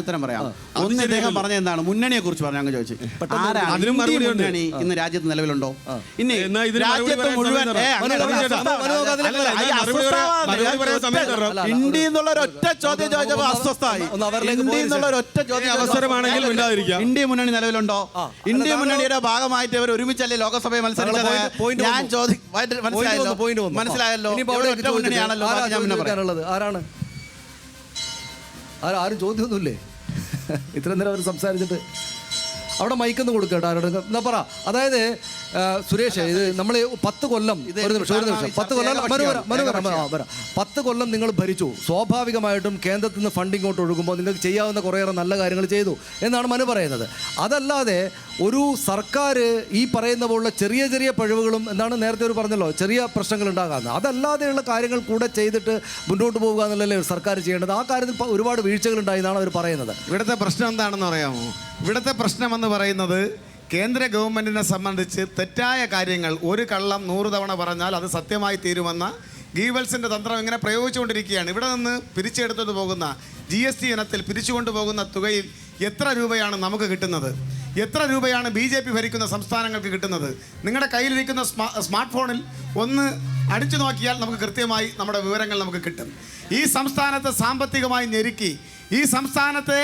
ഉത്തരം പറയാം. ഒന്ന് ഇദ്ദേഹം പറഞ്ഞ എന്താണ്, മുന്നണിയെ കുറിച്ച് പറഞ്ഞു. അങ്ങ് ചോദിച്ചു മുന്നണി ഇന്ന് രാജ്യത്ത് നിലവിലുണ്ടോ? ഇനി രാജ്യത്ത് മുഴുവൻ ഇന്ത്യ എന്നുള്ള ഒരൊറ്റ ചോദ്യം ചോദിച്ചപ്പോൾ അസ്വസ്ഥമായി. അവസരമാണെങ്കിൽ ഇന്ത്യ മുന്നണി നിലവിലുണ്ടോ? ഇന്ത്യ മുന്നണിയുടെ ഭാഗമായിട്ട് അവർ ഒരുമിച്ചല്ലേ ലോകസഭയിൽ മത്സരിച്ചത്? ഞാൻ മനസ്സിലായല്ലോ. ആരാണ്? ആരും ചോദ്യമൊന്നുമില്ലേ? ഇത്ര നേരം അവർ സംസാരിച്ചിട്ട് അവിടെ മൈക്കൊന്ന് കൊടുക്കട്ടെ ആരോട് എന്നാ പറ. അതായത് സുരേഷ്, ഇത് നമ്മൾ 10 കൊല്ലം 10 കൊല്ലം നിങ്ങൾ ഭരിച്ചു. സ്വാഭാവികമായിട്ടും കേന്ദ്രത്തിൽ നിന്ന് ഫണ്ട് ഇങ്ങോട്ട് ഒഴുകുമ്പോൾ നിങ്ങൾക്ക് ചെയ്യാവുന്ന കുറേയേറെ നല്ല കാര്യങ്ങൾ ചെയ്തു എന്നാണ് മനു പറയുന്നത്. അതല്ലാതെ ഒരു സർക്കാർ ഈ പറയുന്ന പോലുള്ള ചെറിയ ചെറിയ പിഴവുകളും എന്താണ് നേരത്തെ ഒരു പറഞ്ഞല്ലോ, ചെറിയ പ്രശ്നങ്ങൾ ഉണ്ടാകാമെന്ന്, അതല്ലാതെയുള്ള കാര്യങ്ങൾ കൂടെ ചെയ്തിട്ട് മുന്നോട്ട് പോകുക എന്നുള്ളതല്ലേ സർക്കാർ ചെയ്യേണ്ടത്. ആ കാര്യത്തിൽ ഒരുപാട് വീഴ്ചകൾ ഉണ്ടായി എന്നാണ് അവർ പറയുന്നത്. ഇവിടുത്തെ പ്രശ്നം എന്താണെന്ന് അറിയാമോ? ഇവിടുത്തെ പ്രശ്നമെന്ന് പറയുന്നത് കേന്ദ്ര ഗവൺമെൻറ്റിനെ സംബന്ധിച്ച് തെറ്റായ കാര്യങ്ങൾ ഒരു കള്ളം 100 തവണ പറഞ്ഞാൽ അത് സത്യമായി തീരുമെന്ന ഗീവൽസിൻ്റെ തന്ത്രം ഇങ്ങനെ പ്രയോഗിച്ചുകൊണ്ടിരിക്കുകയാണ്. ഇവിടെ നിന്ന് പിരിച്ചെടുത്തു പോകുന്ന GST ഇനത്തിൽ പിരിച്ചുകൊണ്ടുപോകുന്ന തുകയിൽ എത്ര രൂപയാണ് നമുക്ക് കിട്ടുന്നത്? എത്ര രൂപയാണ് BJP ഭരിക്കുന്ന സംസ്ഥാനങ്ങൾക്ക് കിട്ടുന്നത്? നിങ്ങളുടെ കയ്യിലിരിക്കുന്ന സ്മാർട്ട് ഫോണിൽ ഒന്ന് അടിച്ചു നോക്കിയാൽ നമുക്ക് കൃത്യമായി നമ്മുടെ വിവരങ്ങൾ നമുക്ക് കിട്ടും. ഈ സംസ്ഥാനത്തെ സാമ്പത്തികമായി ഞെരുക്കി ഈ സംസ്ഥാനത്തെ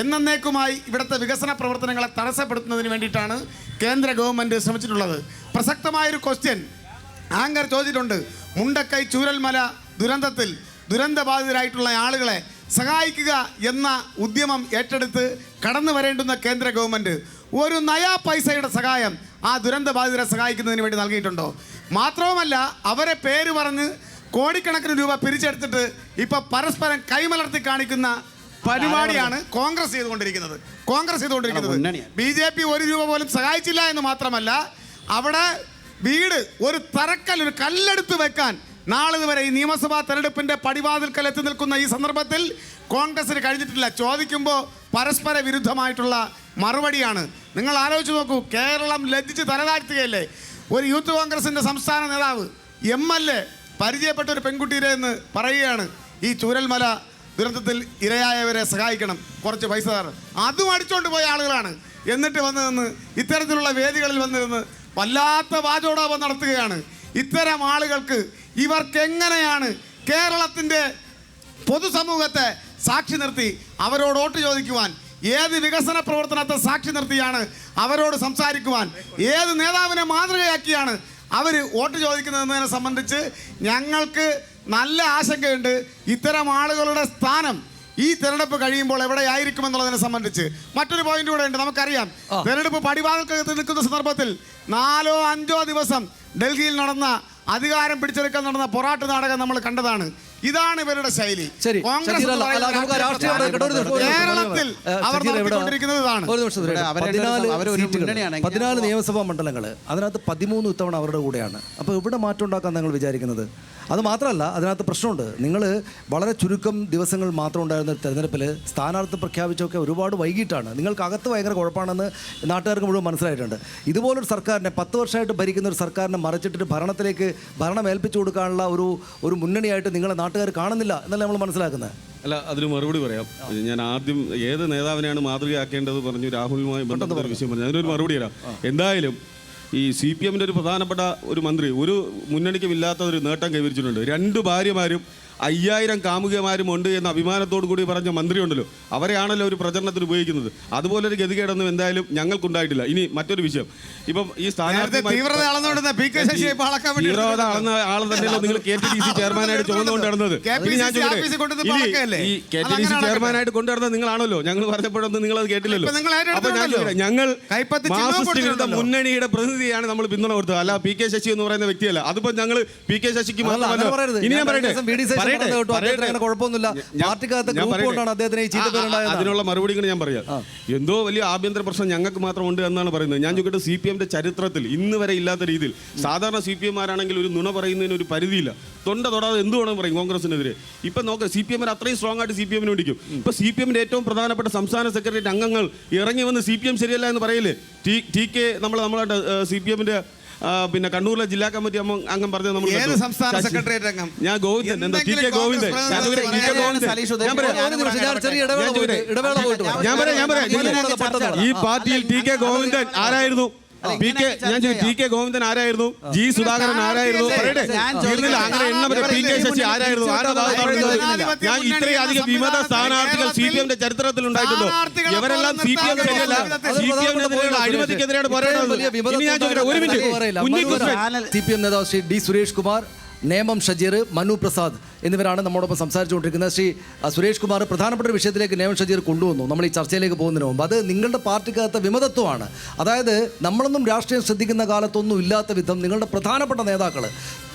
എന്നേക്കുമായി ഇവിടുത്തെ വികസന പ്രവർത്തനങ്ങളെ തടസ്സപ്പെടുത്തുന്നതിന് വേണ്ടിയിട്ടാണ് കേന്ദ്ര ഗവൺമെൻറ് ശ്രമിച്ചിട്ടുള്ളത്. പ്രസക്തമായൊരു ക്വസ്റ്റ്യൻ, ആങ്കർ ചോദിച്ചിട്ടുണ്ട്, മുണ്ടക്കൈ ചൂരൽമല ദുരന്തത്തിൽ ദുരന്തബാധിതരായിട്ടുള്ള ആളുകളെ സഹായിക്കുക എന്ന ഉദ്യമം ഏറ്റെടുത്ത് കടന്നു വരേണ്ടുന്ന കേന്ദ്ര ഗവൺമെൻറ് ഒരു നയാ പൈസയുടെ സഹായം ആ ദുരന്തബാധിതരെ സഹായിക്കുന്നതിന് വേണ്ടി നൽകിയിട്ടുണ്ടോ? മാത്രവുമല്ല, അവരെ പേര് പറഞ്ഞ് കോടിക്കണക്കിന് രൂപ പിരിച്ചെടുത്തിട്ട് ഇപ്പം പരസ്പരം കൈമലർത്തി കാണിക്കുന്ന പരിപാടിയാണ് കോൺഗ്രസ് ചെയ്തുകൊണ്ടിരിക്കുന്നത്. BJP 1 രൂപ പോലും സഹായിച്ചില്ല എന്ന് മാത്രമല്ല, അവിടെ വീട് ഒരു കല്ലെടുത്ത് വെക്കാൻ നാളെ വരെ ഈ നിയമസഭാ തെരഞ്ഞെടുപ്പിന്റെ പടിവാതിൽക്കൽ എത്തി നിൽക്കുന്ന ഈ സന്ദർഭത്തിൽ കോൺഗ്രസിന് കഴിഞ്ഞിട്ടില്ല. ചോദിക്കുമ്പോൾ പരസ്പര വിരുദ്ധമായിട്ടുള്ള മറുപടിയാണ്. നിങ്ങൾ ആലോചിച്ച് നോക്കൂ, കേരളം ലജ്ജിച്ച് തലതാഴ്ത്തുകയല്ലേ. ഒരു യൂത്ത് കോൺഗ്രസിന്റെ സംസ്ഥാന നേതാവ് MLA പരിചയപ്പെട്ട ഒരു പെൺകുട്ടിയെ എന്ന് പറയുകയാണ്, ഈ ചൂരൽമല ദുരന്തത്തിൽ ഇരയായവരെ സഹായിക്കണം, കുറച്ച് പൈസ തരണം. അതും അടിച്ചുകൊണ്ട് പോയ ആളുകളാണ്. എന്നിട്ട് വന്ന് നിന്ന് ഇത്തരത്തിലുള്ള വേദികളിൽ വന്ന് നിന്ന് വല്ലാത്ത വാചോടാപം നടത്തുകയാണ്. ഇത്തരം ആളുകൾക്ക് ഇവർക്കെങ്ങനെയാണ് കേരളത്തിൻ്റെ പൊതുസമൂഹത്തെ സാക്ഷി നിർത്തി അവരോട് വോട്ട് ചോദിക്കുവാൻ, ഏത് വികസന പ്രവർത്തനത്തെ സാക്ഷി നിർത്തിയാണ് അവരോട് സംസാരിക്കുവാൻ, ഏത് നേതാവിനെ മാതൃകയാക്കിയാണ് അവർ വോട്ട് ചോദിക്കുന്നതെന്നതിനെ സംബന്ധിച്ച് ഞങ്ങൾക്ക് നല്ല ആശങ്കയുണ്ട്. ഇത്തരം ആളുകളുടെ സ്ഥാനം ഈ തെരഞ്ഞെടുപ്പ് കഴിയുമ്പോൾ എവിടെയായിരിക്കുമെന്നുള്ളതിനെ സംബന്ധിച്ച് മറ്റൊരു പോയിന്റ് കൂടെ ഉണ്ട്. നമുക്കറിയാം, തെരഞ്ഞെടുപ്പ് പടിവാതിൽക്കകത്ത് നിൽക്കുന്ന സന്ദർഭത്തിൽ 4 or 5 ദിവസം ഡൽഹിയിൽ നടന്ന അധികാരം പിടിച്ചെടുക്കാൻ നടന്ന പൊറാട്ട് നാടകം നമ്മൾ കണ്ടതാണ്. ഇതാണ് ഇവരുടെ ശൈലി. കോൺഗ്രസ് കേരളത്തിൽ അവർ നടത്തിക്കൊണ്ടിരിക്കുന്നത് ഇതാണ്. 14 നിയമസഭാ മണ്ഡലങ്ങൾ, അതിനകത്ത് 13 ഇത്തവണ അവരുടെ കൂടെയാണ്. അപ്പോൾ ഇവിടെ മാറ്റം ഉണ്ടാക്കാൻ നിങ്ങൾ വിചാരിക്കുന്നത്? അത് മാത്രമല്ല, അതിനകത്ത് പ്രശ്നമുണ്ട്. നിങ്ങൾ വളരെ ചുരുക്കം ദിവസങ്ങൾ മാത്രം ഉണ്ടായിരുന്ന തെരഞ്ഞെടുപ്പിൽ സ്ഥാനാർത്ഥി പ്രഖ്യാപിച്ചൊക്കെ ഒരുപാട് വൈകിട്ടാണ്. നിങ്ങൾക്ക് അകത്ത് ഭയങ്കര കുഴപ്പമാണെന്ന് നാട്ടുകാർക്ക് മുഴുവൻ മനസ്സിലായിട്ടുണ്ട്. ഇതുപോലൊരു സർക്കാരിനെ 10 വർഷമായിട്ട് ഭരിക്കുന്ന ഒരു സർക്കാരിനെ മറിച്ചിട്ട് ഭരണം ഏൽപ്പിച്ചു കൊടുക്കാനുള്ള ഒരു മുന്നണിയായിട്ട് നിങ്ങളെ നാട്ടുകാർ കാണുന്നില്ല എന്നല്ല നമ്മൾ മനസ്സിലാക്കുന്നത്. അല്ല, അതിന് മറുപടി പറയാം. ഞാൻ ആദ്യം ഏത് നേതാവിനെയാണ് മാതൃകയാക്കേണ്ടത് പറഞ്ഞു രാഹുലുമായി ബന്ധപ്പെട്ട ഒരു വിഷയം പറഞ്ഞു. അതിനൊരു മറുപടി തരാം. എന്തായാലും ഈ CPMൻ്റെ ഒരു പ്രധാനപ്പെട്ട ഒരു മന്ത്രി ഒരു മുന്നണിക്കും ഇല്ലാത്ത ഒരു നേട്ടം കൈവരിച്ചിട്ടുണ്ട്. 2 ഭാര്യമാരും 5000 കാമുകമാരും ഉണ്ട് എന്ന അഭിമാനത്തോടു കൂടി പറഞ്ഞ മന്ത്രിയുണ്ടല്ലോ, അവരെയാണല്ലോ ഒരു പ്രചരണത്തിന് ഉപയോഗിക്കുന്നത്. അതുപോലൊരു ഗതികേടൊന്നും എന്തായാലും ഞങ്ങൾക്കുണ്ടായിട്ടില്ല. ഇനി മറ്റൊരു വിഷയം, ഇപ്പം ഈ സ്ഥാനാർത്ഥി തീവ്രത അളന്ന ആൾ തന്നെയല്ലോ നിങ്ങൾ KTDC ചെയർമാനായിട്ട് ചുമന്നുകൊണ്ട് നടന്നത്. ഇനി ഞാൻ ഈ KTDC ചെയർമാനായിട്ട് കൊണ്ടുവരുന്നത് നിങ്ങളാണല്ലോ. ഞങ്ങൾ പറഞ്ഞപ്പോഴൊന്നും നിങ്ങൾ അത് കേട്ടില്ലല്ലോ. അപ്പൊ ഞാൻ ഞങ്ങൾ മാർക്സിസ്റ്റ് വിരുദ്ധ മുന്നണിയുടെ പ്രതിനിധിയാണ് നമ്മൾ പിന്തുണ കൊടുത്തത്, അല്ല PK ശശി എന്ന് പറയുന്ന വ്യക്തിയല്ല. അതിപ്പോ ഞങ്ങൾ PK ശശിക്ക് മാത്രമല്ല. ഇനി ഞാൻ പറയട്ടെ, അതിനുള്ള മറുപടി ഞാൻ പറയാം. എന്തോ വലിയ ആഭ്യന്തര പ്രശ്നം ഞങ്ങൾക്ക് മാത്രം ഉണ്ട് എന്നാണ് പറയുന്നത്. ഞാൻ ചോദിക്കട്ടെ, CPMന്റെ ചരിത്രത്തിൽ ഇന്ന് വരെ ഇല്ലാത്ത രീതിയിൽ സാധാരണ CPM-മാരാണെങ്കിൽ ഒരു നുണ പറയുന്നതിന് ഒരു പരിധിയില്ല. തൊണ്ട തൊടാതെ എന്ത് വേണം പറയും കോൺഗ്രസിനെതിരെ. ഇപ്പം നോക്കുക, CPM അത്രയും സ്ട്രോങ് ആയിട്ട് CPM-ന് പിടിക്കും. ഇപ്പൊ CPM-ന്റെ ഏറ്റവും പ്രധാനപ്പെട്ട സംസ്ഥാന സെക്രട്ടേറിയറ്റ് അംഗങ്ങൾ ഇറങ്ങി വന്ന് CPM ശരിയല്ല എന്ന് പറയില്ലേ. TK നമ്മളെ CPM-ന്റെ പിന്നെ കണ്ണൂരിലെ ജില്ലാ കമ്മിറ്റി അംഗം പറഞ്ഞത് നമ്മൾ ഞാൻ ഗോവിന്ദൻ TK ഗോവിന്ദൻ ഈ പാർട്ടിയിൽ TK ഗോവിന്ദൻ ആരായിരുന്നു? TK ഗോവിന്ദൻ ആരായിരുന്നു? G സുധാകരൻ ആരായിരുന്നു? അങ്ങനെ PK ശശി ആരായിരുന്നു? ഞാൻ ഇത്രയും അധികം വിമത സ്ഥാനാർത്ഥികൾ CPMന്റെ ചരിത്രത്തിൽ ഉണ്ടായിട്ടുണ്ടോ? ഇവരെല്ലാം CPM അഴിമതിക്കെതിരെയാണ് പോരാടുന്നത്. CPM നേതാവ് ശ്രീ D സുരേഷ് കുമാർ, നേമം ഷജീർ, മനു പ്രസാദ് എന്നിവരാണ് നമ്മോടൊപ്പം സംസാരിച്ചുകൊണ്ടിരിക്കുന്നത്. ശ്രീ സുരേഷ് കുമാർ പ്രധാനപ്പെട്ട ഒരു വിഷയത്തിലേക്ക് നേമം ഷജീർ കൊണ്ടുവന്നു നമ്മൾ ഈ ചർച്ചയിലേക്ക് പോകുന്നതിന് മുമ്പ്. അത് നിങ്ങളുടെ പാർട്ടിക്കകത്ത് വിമതത്വമാണ്. അതായത് നമ്മളൊന്നും രാഷ്ട്രീയം ശ്രദ്ധിക്കുന്ന കാലത്തൊന്നും ഇല്ലാത്ത വിധം നിങ്ങളുടെ പ്രധാനപ്പെട്ട നേതാക്കൾ,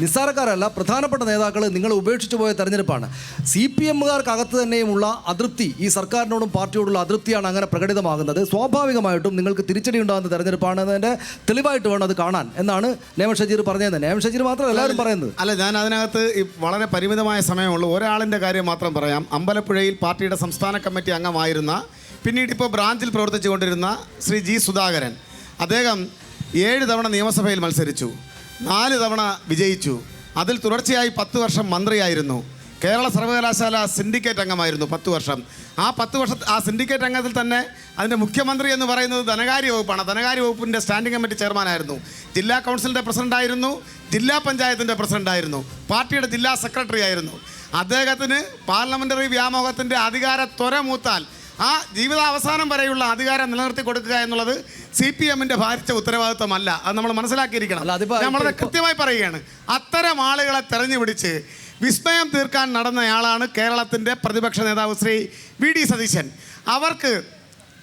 നിസ്സാരക്കാരല്ല, പ്രധാനപ്പെട്ട നേതാക്കൾ നിങ്ങൾ ഉപേക്ഷിച്ചു പോയ തെരഞ്ഞെടുപ്പാണ്. CPM-കാർക്കകത്ത് തന്നെയുമുള്ള അതൃപ്തി, ഈ സർക്കാരിനോടും പാർട്ടിയോടുള്ള അതൃപ്തിയാണ് അങ്ങനെ പ്രകടിതമാകുന്നത്. സ്വാഭാവികമായിട്ടും നിങ്ങൾക്ക് തിരിച്ചടി ഉണ്ടാകുന്ന തെരഞ്ഞെടുപ്പാണ് എന്നതിൻ്റെ തെളിവായിട്ട് വേണം അത് കാണാൻ എന്നാണ് നേമം ഷജീർ പറഞ്ഞത്. നേമം ഷജീർ മാത്രമല്ല എല്ലാവരും പറയുന്നത്. അല്ല, ഞാൻ അതിനകത്ത് വളരെ പരിമിതമായ സമയമുള്ളൂ. ഒരാളിൻ്റെ കാര്യം മാത്രം പറയാം. അമ്പലപ്പുഴയിൽ പാർട്ടിയുടെ സംസ്ഥാന കമ്മിറ്റി അംഗമായിരുന്ന, പിന്നീട് ഇപ്പോൾ ബ്രാഞ്ചിൽ പ്രവർത്തിച്ചു കൊണ്ടിരുന്ന ശ്രീ G സുധാകരൻ. അദ്ദേഹം 7 തവണ നിയമസഭയിൽ മത്സരിച്ചു, 4 തവണ വിജയിച്ചു. അതിൽ തുടർച്ചയായി 10 വർഷം മന്ത്രിയായിരുന്നു. കേരള സർവകലാശാല സിൻഡിക്കേറ്റ് അംഗമായിരുന്നു 10 വർഷം. ആ 10 വർഷം ആ സിൻഡിക്കേറ്റ് അംഗത്തിൽ തന്നെ അതിൻ്റെ മുഖ്യമന്ത്രി എന്ന് പറയുന്നത് ധനകാര്യ വകുപ്പാണ്. ധനകാര്യ വകുപ്പിൻ്റെ സ്റ്റാൻഡിംഗ് കമ്മിറ്റി ചെയർമാനായിരുന്നു, ജില്ലാ കൗൺസിലിൻ്റെ പ്രസിഡൻ്റായിരുന്നു, ജില്ലാ പഞ്ചായത്തിൻ്റെ പ്രസിഡൻ്റായിരുന്നു, പാർട്ടിയുടെ ജില്ലാ സെക്രട്ടറി ആയിരുന്നു. അദ്ദേഹത്തിന് പാർലമെൻ്ററി വ്യാമോഹത്തിൻ്റെ അധികാര ത്വര മൂത്താൽ ആ ജീവിതാവസാനം വരെയുള്ള അധികാരം നിലനിർത്തി കൊടുക്കുക എന്നുള്ളത് CPM-ന്റെ ഭാരിച്ച ഉത്തരവാദിത്വമല്ല. അത് നമ്മൾ മനസ്സിലാക്കിയിരിക്കണം. അല്ല, അതിപ്പോ ഞാൻ വളരെ കൃത്യമായി പറയുകയാണ്. അത്തരം ആളുകളെ തെരഞ്ഞു പിടിച്ച് വിസ്മയം തീർക്കാൻ നടന്നയാളാണ് കേരളത്തിൻ്റെ പ്രതിപക്ഷ നേതാവ് ശ്രീ VD സതീശൻ. അവർക്ക്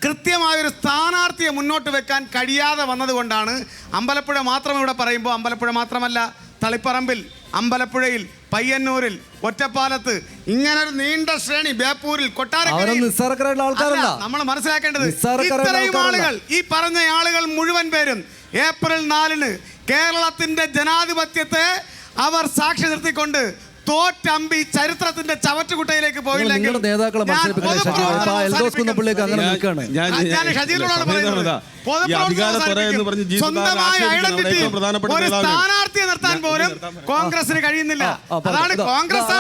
കൃത്യമായൊരു സ്ഥാനാർത്ഥിയെ മുന്നോട്ട് വെക്കാൻ കഴിയാതെ വന്നതുകൊണ്ടാണ് അമ്പലപ്പുഴ മാത്രം ഇവിടെ പറയുമ്പോൾ അമ്പലപ്പുഴ മാത്രമല്ല, തളിപ്പറമ്പിൽ, അമ്പലപ്പുഴയിൽ, പയ്യന്നൂരിൽ, ഒറ്റപ്പാലത്ത്, ഇങ്ങനൊരു നീണ്ട ശ്രേണി, ബേപ്പൂരിൽ, കൊട്ടാരക്കരയിൽ നമ്മൾ മനസ്സിലാക്കേണ്ടത് ഇത്രയും ആളുകൾ, ഈ പറഞ്ഞ ആളുകൾ മുഴുവൻ പേരും ഏപ്രിൽ 4-ന് കേരളത്തിന്റെ ജനാധിപത്യത്തെ അവർ സാക്ഷി നിർത്തിക്കൊണ്ട് തോറ്റമ്പി ചരിത്രത്തിന്റെ ചവറ്റുകുട്ടയിലേക്ക് പോയില്ലെങ്കിൽ സ്ഥാനാർത്ഥിയെ നിർത്താൻ പോലും കോൺഗ്രസിന് കഴിയുന്നില്ല. അതാണ് കോൺഗ്രസ്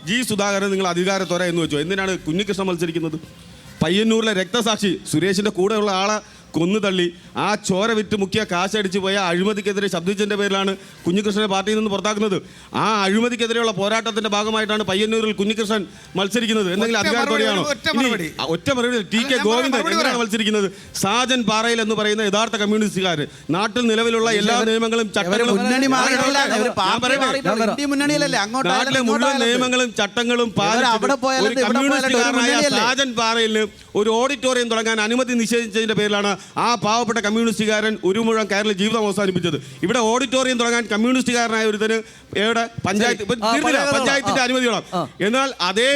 ജി സുധാകരൻ നിങ്ങൾ അധികാരത്തോര എന്ന് വെച്ചോ. എന്തിനാണ് കുഞ്ഞികൃഷ്ണൻ മത്സരിക്കുന്നത്? പയ്യന്നൂരിലെ രക്തസാക്ഷി സുരേഷിന്റെ കൂടെയുള്ള ആളെ കൊന്നു തള്ളി ആ ചോര വിറ്റ് മുക്കിയ കാശടിച്ചു പോയ അഴിമതിക്കെതിരെ ശബ്ദിച്ചതിന്റെ പേരിലാണ് കുഞ്ഞികൃഷ്ണനെ പാർട്ടിയിൽ നിന്ന് പുറത്താക്കുന്നത്. ആ അഴിമതിക്കെതിരെയുള്ള പോരാട്ടത്തിന്റെ ഭാഗമായിട്ടാണ് പയ്യന്നൂരിൽ കുഞ്ഞികൃഷ്ണൻ മത്സരിക്കുന്നത്. എന്തെങ്കിലും അധികാരത്തോടെയാണോ? ഒറ്റ മറുപടി. TK ഗോവിന്ദൻ എങ്ങനെയാണ് മത്സരിക്കുന്നത്? സാജൻ പാറയിൽ എന്ന് പറയുന്ന യഥാർത്ഥ കമ്മ്യൂണിസ്റ്റുകാർ നാട്ടിൽ നിലവിലുള്ള എല്ലാ നിയമങ്ങളും ചട്ടങ്ങളും നാട്ടിലെ മുഴുവൻ നിയമങ്ങളും ചട്ടങ്ങളും പാലിച്ച് കമ്മ്യൂണിസ്റ്റുകാരനായ സാജൻ പാറയിലിന് ഒരു ഓഡിറ്റോറിയം തുടങ്ങാൻ അനുമതി നിഷേധിച്ചതിന്റെ പേരിലാണ് ആ പാവപ്പെട്ട കമ്മ്യൂണിസ്റ്റുകാരൻ ഒരു മുഴുവൻ കേരള ജീവിതം അവസാനിപ്പിച്ചത്. ഇവിടെ ഓഡിറ്റോറിയം തുടങ്ങാൻ കമ്മ്യൂണിസ്റ്റുകാരനായ ഒരുത്തന് എവിടെ പഞ്ചായത്തിന്റെ അനുമതി വേണം. എന്നാൽ അതേ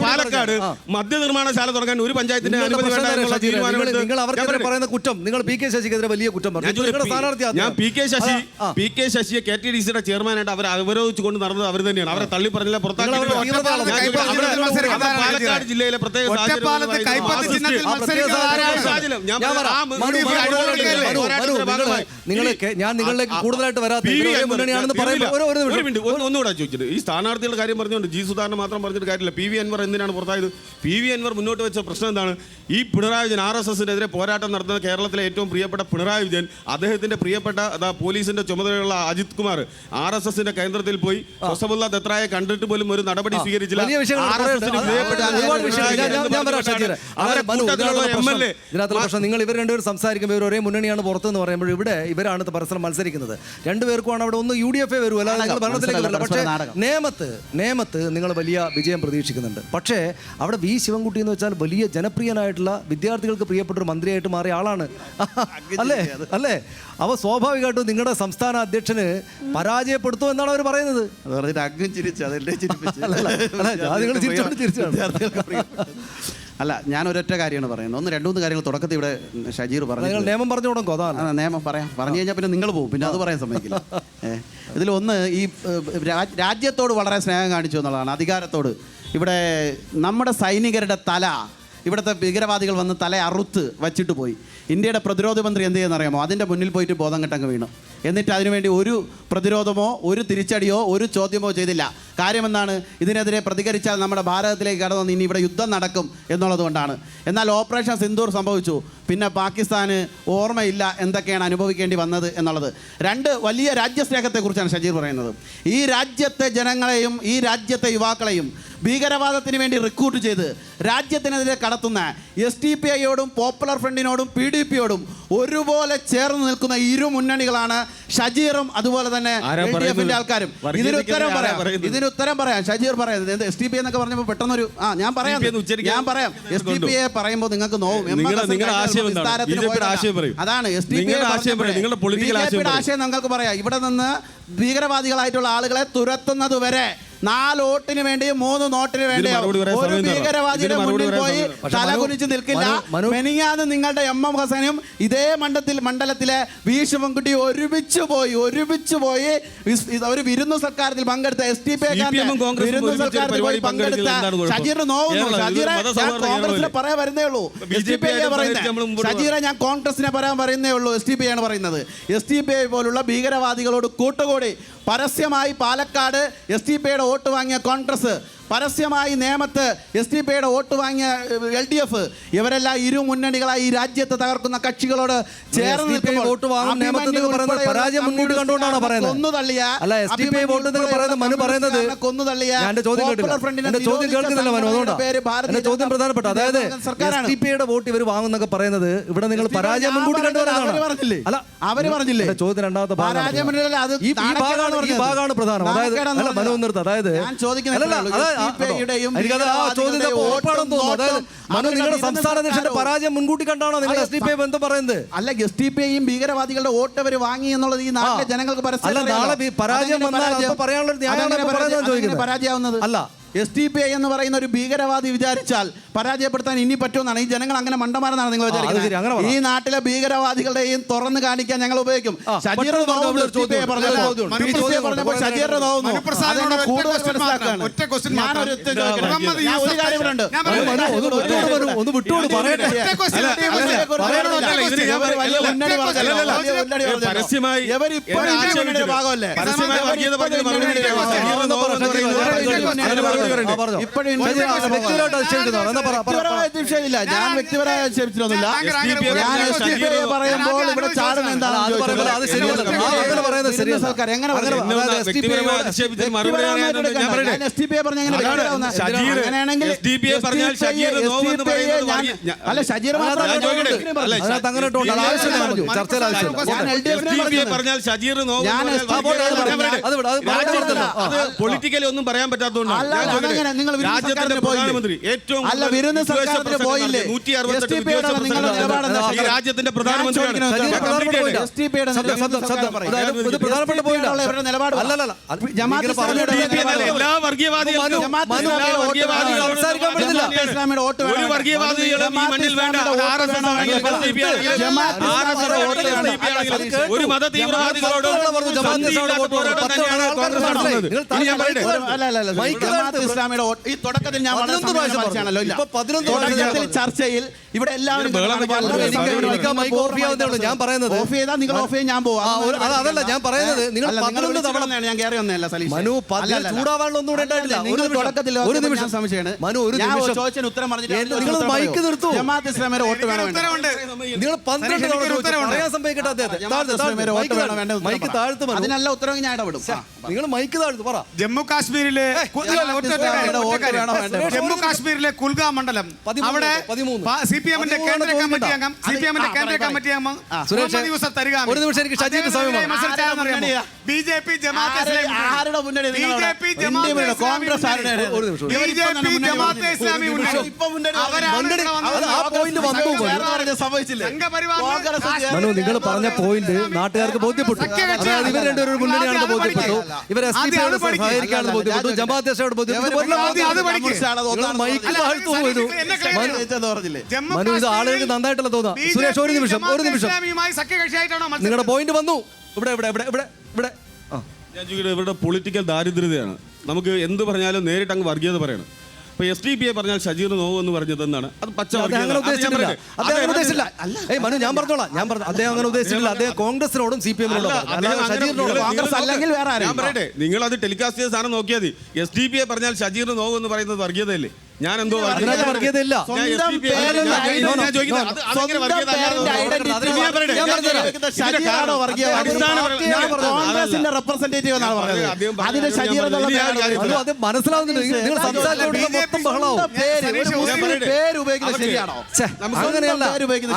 പാലക്കാട് മദ്യനിർമ്മാണശാല തുടങ്ങാൻ ഒരു പഞ്ചായത്തിന്റെ അനുമതി വേണ്ട എന്നുള്ള തീരുമാനം കുറ്റം നിങ്ങൾ PK ശശിക്കെതിരെ വലിയ കുറ്റം ഞാൻ PK ശശിയെ KTDCയുടെ ചെയർമാനായിട്ട് അവർ അവരോധിച്ചുകൊണ്ട് നടന്നത് അവർ തന്നെയാണ്. അവരെ തള്ളി പറഞ്ഞില്ല, പുറത്താക്കി. പാലക്കാട് ജില്ലയിലെ പ്രത്യേക ഞാൻ നിങ്ങളിലേക്ക് കൂടുതലായിട്ട് ഒന്നുകൂടെ ചോദിച്ചിട്ട് ഈ സ്ഥാനാർത്ഥികളുടെ കാര്യം പറഞ്ഞുകൊണ്ട് ജി സുധാകരൻ മാത്രം പറഞ്ഞിട്ട് കാര്യമില്ല. PV അൻവർ എന്തിനാണ് പുറത്തായത്? PV അൻവർ മുന്നോട്ട് വെച്ച പ്രശ്നം എന്താണ്? ഈ പിണറായി വിജയൻ RSSനെതിരെ പോരാട്ടം നടത്തുന്ന കേരളത്തിലെ ഏറ്റവും പ്രിയപ്പെട്ട പിണറായി വിജയൻ, അദ്ദേഹത്തിന്റെ പ്രിയപ്പെട്ട പോലീസിന്റെ ചുമതലയുള്ള അജിത് കുമാർ RSSന്റെ കേന്ദ്രത്തിൽ പോയി ഹൊസബുള്ള ദത്രായെ കണ്ടിട്ട് പോലും ഒരു നടപടി സ്വീകരിച്ചില്ല. നിങ്ങൾ ഇവർ രണ്ടുപേരും സംസാരിക്കുമ്പോൾ ഇവർ ഒരേ മുന്നണിയാണ് പുറത്തെന്ന് പറയുമ്പോൾ ഇവിടെ ഇവരാണ് പരസ്പരം മത്സരിക്കുന്നത്. രണ്ടുപേർക്കുമാണ് അവിടെ ഒന്ന് UDF വരൂ, അല്ലാതെ നിങ്ങൾ ഭരണത്തിലേക്ക് വരില്ല. പക്ഷേ നേമത്ത് നിങ്ങൾ വലിയ വിജയം പ്രതീക്ഷിക്കുന്നുണ്ട്. പക്ഷേ അവിടെ V ശിവൻകുട്ടി എന്ന് വെച്ചാൽ വലിയ ജനപ്രിയനായിട്ടുള്ള വിദ്യാർത്ഥികൾക്ക് പ്രിയപ്പെട്ട ഒരു മന്ത്രിയായിട്ട് മാറിയ ആളാണ്. അല്ലേ? അവ സ്വാഭാവികമായിട്ടും നിങ്ങളുടെ സംസ്ഥാന അധ്യക്ഷന് പരാജയപ്പെടുത്തും എന്നാണ് അവർ പറയുന്നത്. അല്ല, ഞാൻ ഒരൊറ്റ കാര്യമാണ് പറയുന്നത്. ഒന്ന് 2-3 കാര്യങ്ങൾ തുടക്കത്തിൽ ഇവിടെ ഷജീർ പറഞ്ഞു. നിയമം പറഞ്ഞു തുടങ്ങും. അതാണ് നിയമം പറഞ്ഞു കഴിഞ്ഞാൽ പിന്നെ നിങ്ങൾ പോകും, പിന്നെ അത് പറയാൻ സമ്മതിക്കില്ല. ഇതിലൊന്ന് ഈ രാജ്യത്തോട് വളരെ സ്നേഹം കാണിച്ചു എന്നുള്ളതാണ്, അധികാരത്തോട്. ഇവിടെ നമ്മുടെ സൈനികരുടെ തല ഇവിടുത്തെ ഭീകരവാദികൾ വന്ന് തല അറുത്ത് വച്ചിട്ട് പോയി. ഇന്ത്യയുടെ പ്രതിരോധ മന്ത്രി എന്ത് ചെയ്യുന്നറിയാമോ? അതിൻ്റെ മുന്നിൽ പോയിട്ട് ബോധം കെട്ടങ്ങ് വീണു. എന്നിട്ട് അതിനുവേണ്ടി ഒരു പ്രതിരോധമോ ഒരു തിരിച്ചടിയോ ഒരു ചോദ്യമോ ചെയ്തില്ല. കാര്യമെന്താണ്? ഇതിനെതിരെ പ്രതികരിച്ചാൽ നമ്മുടെ ഭാരതത്തിലേക്ക് കടന്നു ഇനി ഇവിടെ യുദ്ധം നടക്കും എന്നുള്ളതുകൊണ്ടാണ്. എന്നാൽ ഓപ്പറേഷൻ സിന്ദൂർ സംഭവിച്ചു. പിന്നെ പാകിസ്ഥാന് ഓർമ്മയില്ല എന്തൊക്കെയാണ് അനുഭവിക്കേണ്ടി വന്നത് എന്നുള്ളത്. 2 വലിയ രാജ്യസ്നേഹത്തെക്കുറിച്ചാണ് ഷജീർ പറയുന്നത്. ഈ രാജ്യത്തെ ജനങ്ങളെയും ഈ രാജ്യത്തെ യുവാക്കളെയും ഭീകരവാദത്തിന് വേണ്ടി റിക്രൂട്ട് ചെയ്ത് രാജ്യത്തിനെതിരെ കടത്തുന്ന SDPIയോടും പോപ്പുലർ ഫ്രണ്ടിനോടും PDPയോടും ഒരുപോലെ ചേർന്ന് നിൽക്കുന്ന ഇരു മുന്നണികളാണ് ഷജീറും അതുപോലെ തന്നെ LDFന്റെ ആൾക്കാരും. ഇതിനുത്തരം പറയാം. ഷജീർ പറയുന്നത് SDPI എന്നൊക്കെ പറഞ്ഞപ്പോൾ പെട്ടെന്നൊരു ഞാൻ പറയാം SDPI പറയുമ്പോൾ നിങ്ങൾക്ക് നോവും. അതാണ് SDPIയുടെ ആശയം. നിങ്ങൾക്ക് പറയാം, ഇവിടെ നിന്ന് ഭീകരവാദികളായിട്ടുള്ള ആളുകളെ തുരത്തുന്നത് വരെ 4 വോട്ടിന് വേണ്ടി 3 നോട്ടിന് വേണ്ടി ഒരു ഭീകരവാദിയുടെ മുന്നിൽ പോയി തലകുനിച്ച് നിൽക്കില്ല. മെനിങ്ങാന്ന് നിങ്ങളുടെ MM ഹസനും ഇതേ മണ്ഡലത്തിലെ V ശിവൻകുട്ടി ഒരുമിച്ച് പോയി ഒരു വിരുന്നു സൽക്കാരത്തിൽ പങ്കെടുത്ത SDPI വിരുന്നു സൽക്കാരത്തിൽ പോയി പങ്കെടുത്ത ഷജീറിന് നോവുന്നു. ഷജീറെ ഞാൻ കോൺഗ്രസിനെ പറയാൻ വരുന്നേ ഉള്ളൂ. ഷജീറെ ഞാൻ കോൺഗ്രസിനെ പറയാൻ വരുന്നേ ഉള്ളൂ. SDPI ആണ് പറയുന്നത്. SDPI പോലുള്ള ഭീകരവാദികളോട് കൂട്ടുകൂടി പരസ്യമായി പാലക്കാട് SDPIയുടെ വോട്ട് വാങ്ങിയ കോൺഗ്രസ് പരസ്യമായി നേമത്ത് SDPയുടെ വോട്ട് വാങ്ങിയ LDF ഇവരെല്ലാം ഇരു മുന്നണികളായി ഈ രാജ്യത്ത് തകർക്കുന്ന കക്ഷികളോട് ചേർന്ന് വോട്ട് വാങ്ങും നേമത്ത് നിങ്ങൾ പറയുന്നത് പരാജയം മുൻകൂട്ടി കണ്ടുകൊണ്ടാണ് പറയുന്നത്. അല്ല, SDPI വോട്ട് നിങ്ങൾ പറയുന്നത് മനു പറയുന്നത് ഞാൻ ചോദ്യം കേട്ടില്ല. എന്റെ ചോദ്യം കേൾക്കുന്നില്ല മനു, അതുകൊണ്ടാണ് എന്റെ ചോദ്യം പ്രധാനപ്പെട്ട. അതായത് SDPയുടെ വോട്ട് ഇവർ വാങ്ങുന്നൊക്കെ പറയുന്നത് ഇവിടെ നിങ്ങൾ പരാജയം മുൻകൂട്ടി കണ്ടുവരുന്നതാണ്. അല്ല, അവര് പറഞ്ഞില്ലേ ചോദ്യത്തിന് രണ്ടാമത്തെ ഭാഗമാണ് പ്രധാനം. അതായത് അല്ല മനു നിർത്ത്. അതായത് അതായത് മനു നിങ്ങളുടെ സംസ്ഥാന അധ്യക്ഷന്റെ പരാജയം മുൻകൂട്ടി കണ്ടാണോ നിങ്ങൾ SDPI ബന്ധം പറയുന്നത്? അല്ല, SDPയും ഭീകരവാദികളുടെ വോട്ട് അവർ വാങ്ങി എന്നുള്ളത് ഈ നാട്ടിലെ ജനങ്ങൾക്ക് അല്ല, നാളെ പരാജയം വന്നാൽ പറയാനുള്ള പരാജയമാവുന്നത് അല്ല. SDPI എന്ന് പറയുന്ന ഒരു ഭീകരവാദി വിചാരിച്ചാൽ പരാജയപ്പെടുത്താൻ ഇനി പറ്റുമെന്നാണ്. ഈ ജനങ്ങൾ അങ്ങനെ മണ്ടന്മാരെന്നാണ് നിങ്ങൾ വിചാരിക്കുന്നത്. ഈ നാട്ടിലെ ഭീകരവാദികളുടെയും തുറന്ന് കാണിക്കാൻ ഞങ്ങൾ ഉപയോഗിക്കും. ഞാൻ വ്യക്തിപരമായി ആക്ഷേപിച്ചിട്ടൊന്നുമില്ല. ഞാൻ SDPI പറയുമ്പോൾ ഇവിടെ ചാടുന്ന എന്താണെന്ന് പൊളിറ്റിക്കലി ഒന്നും പറയാൻ പറ്റാത്തതുകൊണ്ടാണ് രാജ്യത്തിന്റെ പ്രധാനമന്ത്രി ഏറ്റവും രാജ്യത്തിന്റെ പ്രധാനമന്ത്രിയാണ്. എല്ലാ വർഗീയവാദികളും ഒരു വർഗീയവാദികളും ഈ മണ്ണിൽ വേണ്ട. ഒരു മത തീവ്രവാദികളോടും ഇസ്ലാമിയുടെ ഈ തുടക്കത്തിൽ ഞാൻ ചർച്ചയിൽ ഇവിടെ എല്ലാവരും ഞാൻ പറയുന്നത് നിങ്ങൾ ഓഫ് ചെയ്യാൻ ഞാൻ പോവാം. അതല്ല ഞാൻ പറയുന്നത് നിങ്ങൾ ഞാൻ കയറി വന്നതല്ല സലീഷ്. മനു ചൂടാവാനുള്ള ഒന്നും ഉണ്ടായിട്ടില്ല. ഒരു നിമിഷം സംശയമാണ് മനു. ഒരു നിമിഷം ചോദിച്ചതിന് ഉത്തരം പറഞ്ഞിട്ട് നിങ്ങൾ മൈക്ക് നിർത്തൂ. ജമാഅത്ത് ഇസ്ലാമിയുടെ വോട്ട് വേണം. നിങ്ങൾ 12 പറയാൻ സംഭവിക്കട്ടെ അദ്ദേഹത്തെ മൈക്ക് താഴ്ത്തു. അതിനല്ല ഉത്തരവ് ഞാൻ ഇടപെടും. നിങ്ങൾ മൈക്ക് താഴ്ത്തു പറ. ജമ്മു കാശ്മീരിലെ കുൽഗാം മണ്ഡലം അവിടെ സിപിഎമ്മിന്റെ കേന്ദ്ര കമ്മിറ്റി അംഗം മുഹമ്മദ് യൂസഫ് തരിഗാമി ഒരു നിമിഷം എനിക്ക് ഷജീർ സമയമാണ്. ബിജെപി ജമാഅത്തെ ഇസ്ലാമി മനു നിങ്ങൾ പറഞ്ഞ പോയിന്റ് നാട്ടുകാർക്ക് ബോധ്യപ്പെട്ടു. അതായത് ഇവർ രണ്ടുപേരും മുന്നണിയാണെന്ന് ബോധ്യപ്പെട്ടു. ഇവർ SDPയോട് സഹകരിക്കാണെന്ന് ബോധ്യപ്പെട്ടു. ജമാഅത്തെ ഇസ്ലാമിയോട് ബോധ്യപ്പെട്ടു. മനു ഇത് ആളുകൾക്ക് നന്നായിട്ടല്ല തോന്നാം. സുരേഷ് ഒരു നിമിഷം നിങ്ങളുടെ പോയിന്റ് വന്നു. ഇവിടെ ഇവരുടെ പൊളിറ്റിക്കൽ ദാരിദ്ര്യതയാണ്. നമുക്ക് എന്ത് പറഞ്ഞാലും നേരിട്ട് അങ്ങ് വർഗീയത പറയണം. ഇപ്പൊ SDPI പറഞ്ഞാൽ ഷജീർ നോവ് എന്ന് പറഞ്ഞത് എന്താണ്? അത് പച്ച അങ്ങനെ ഉദ്ദേശിച്ചില്ല. മനു ഞാൻ പറഞ്ഞോളാം. അദ്ദേഹം അങ്ങനെ ഉദ്ദേശിച്ചില്ല. അദ്ദേഹം കോൺഗ്രസിനോടും CPM-നോടും ഞാൻ പറയട്ടെ. നിങ്ങൾ അത് ടെലികാസ്റ്റ് ചെയ്ത സാധനം നോക്കിയാൽ മതി. SDPI പറഞ്ഞാൽ ഷജീർ നോവ് എന്ന് പറയുന്നത് വർഗീയതയല്ലേ? ഞാൻ എന്തോ വർഗീയതയില്ല. മനസ്സിലാവുന്നുണ്ട്. നിങ്ങൾ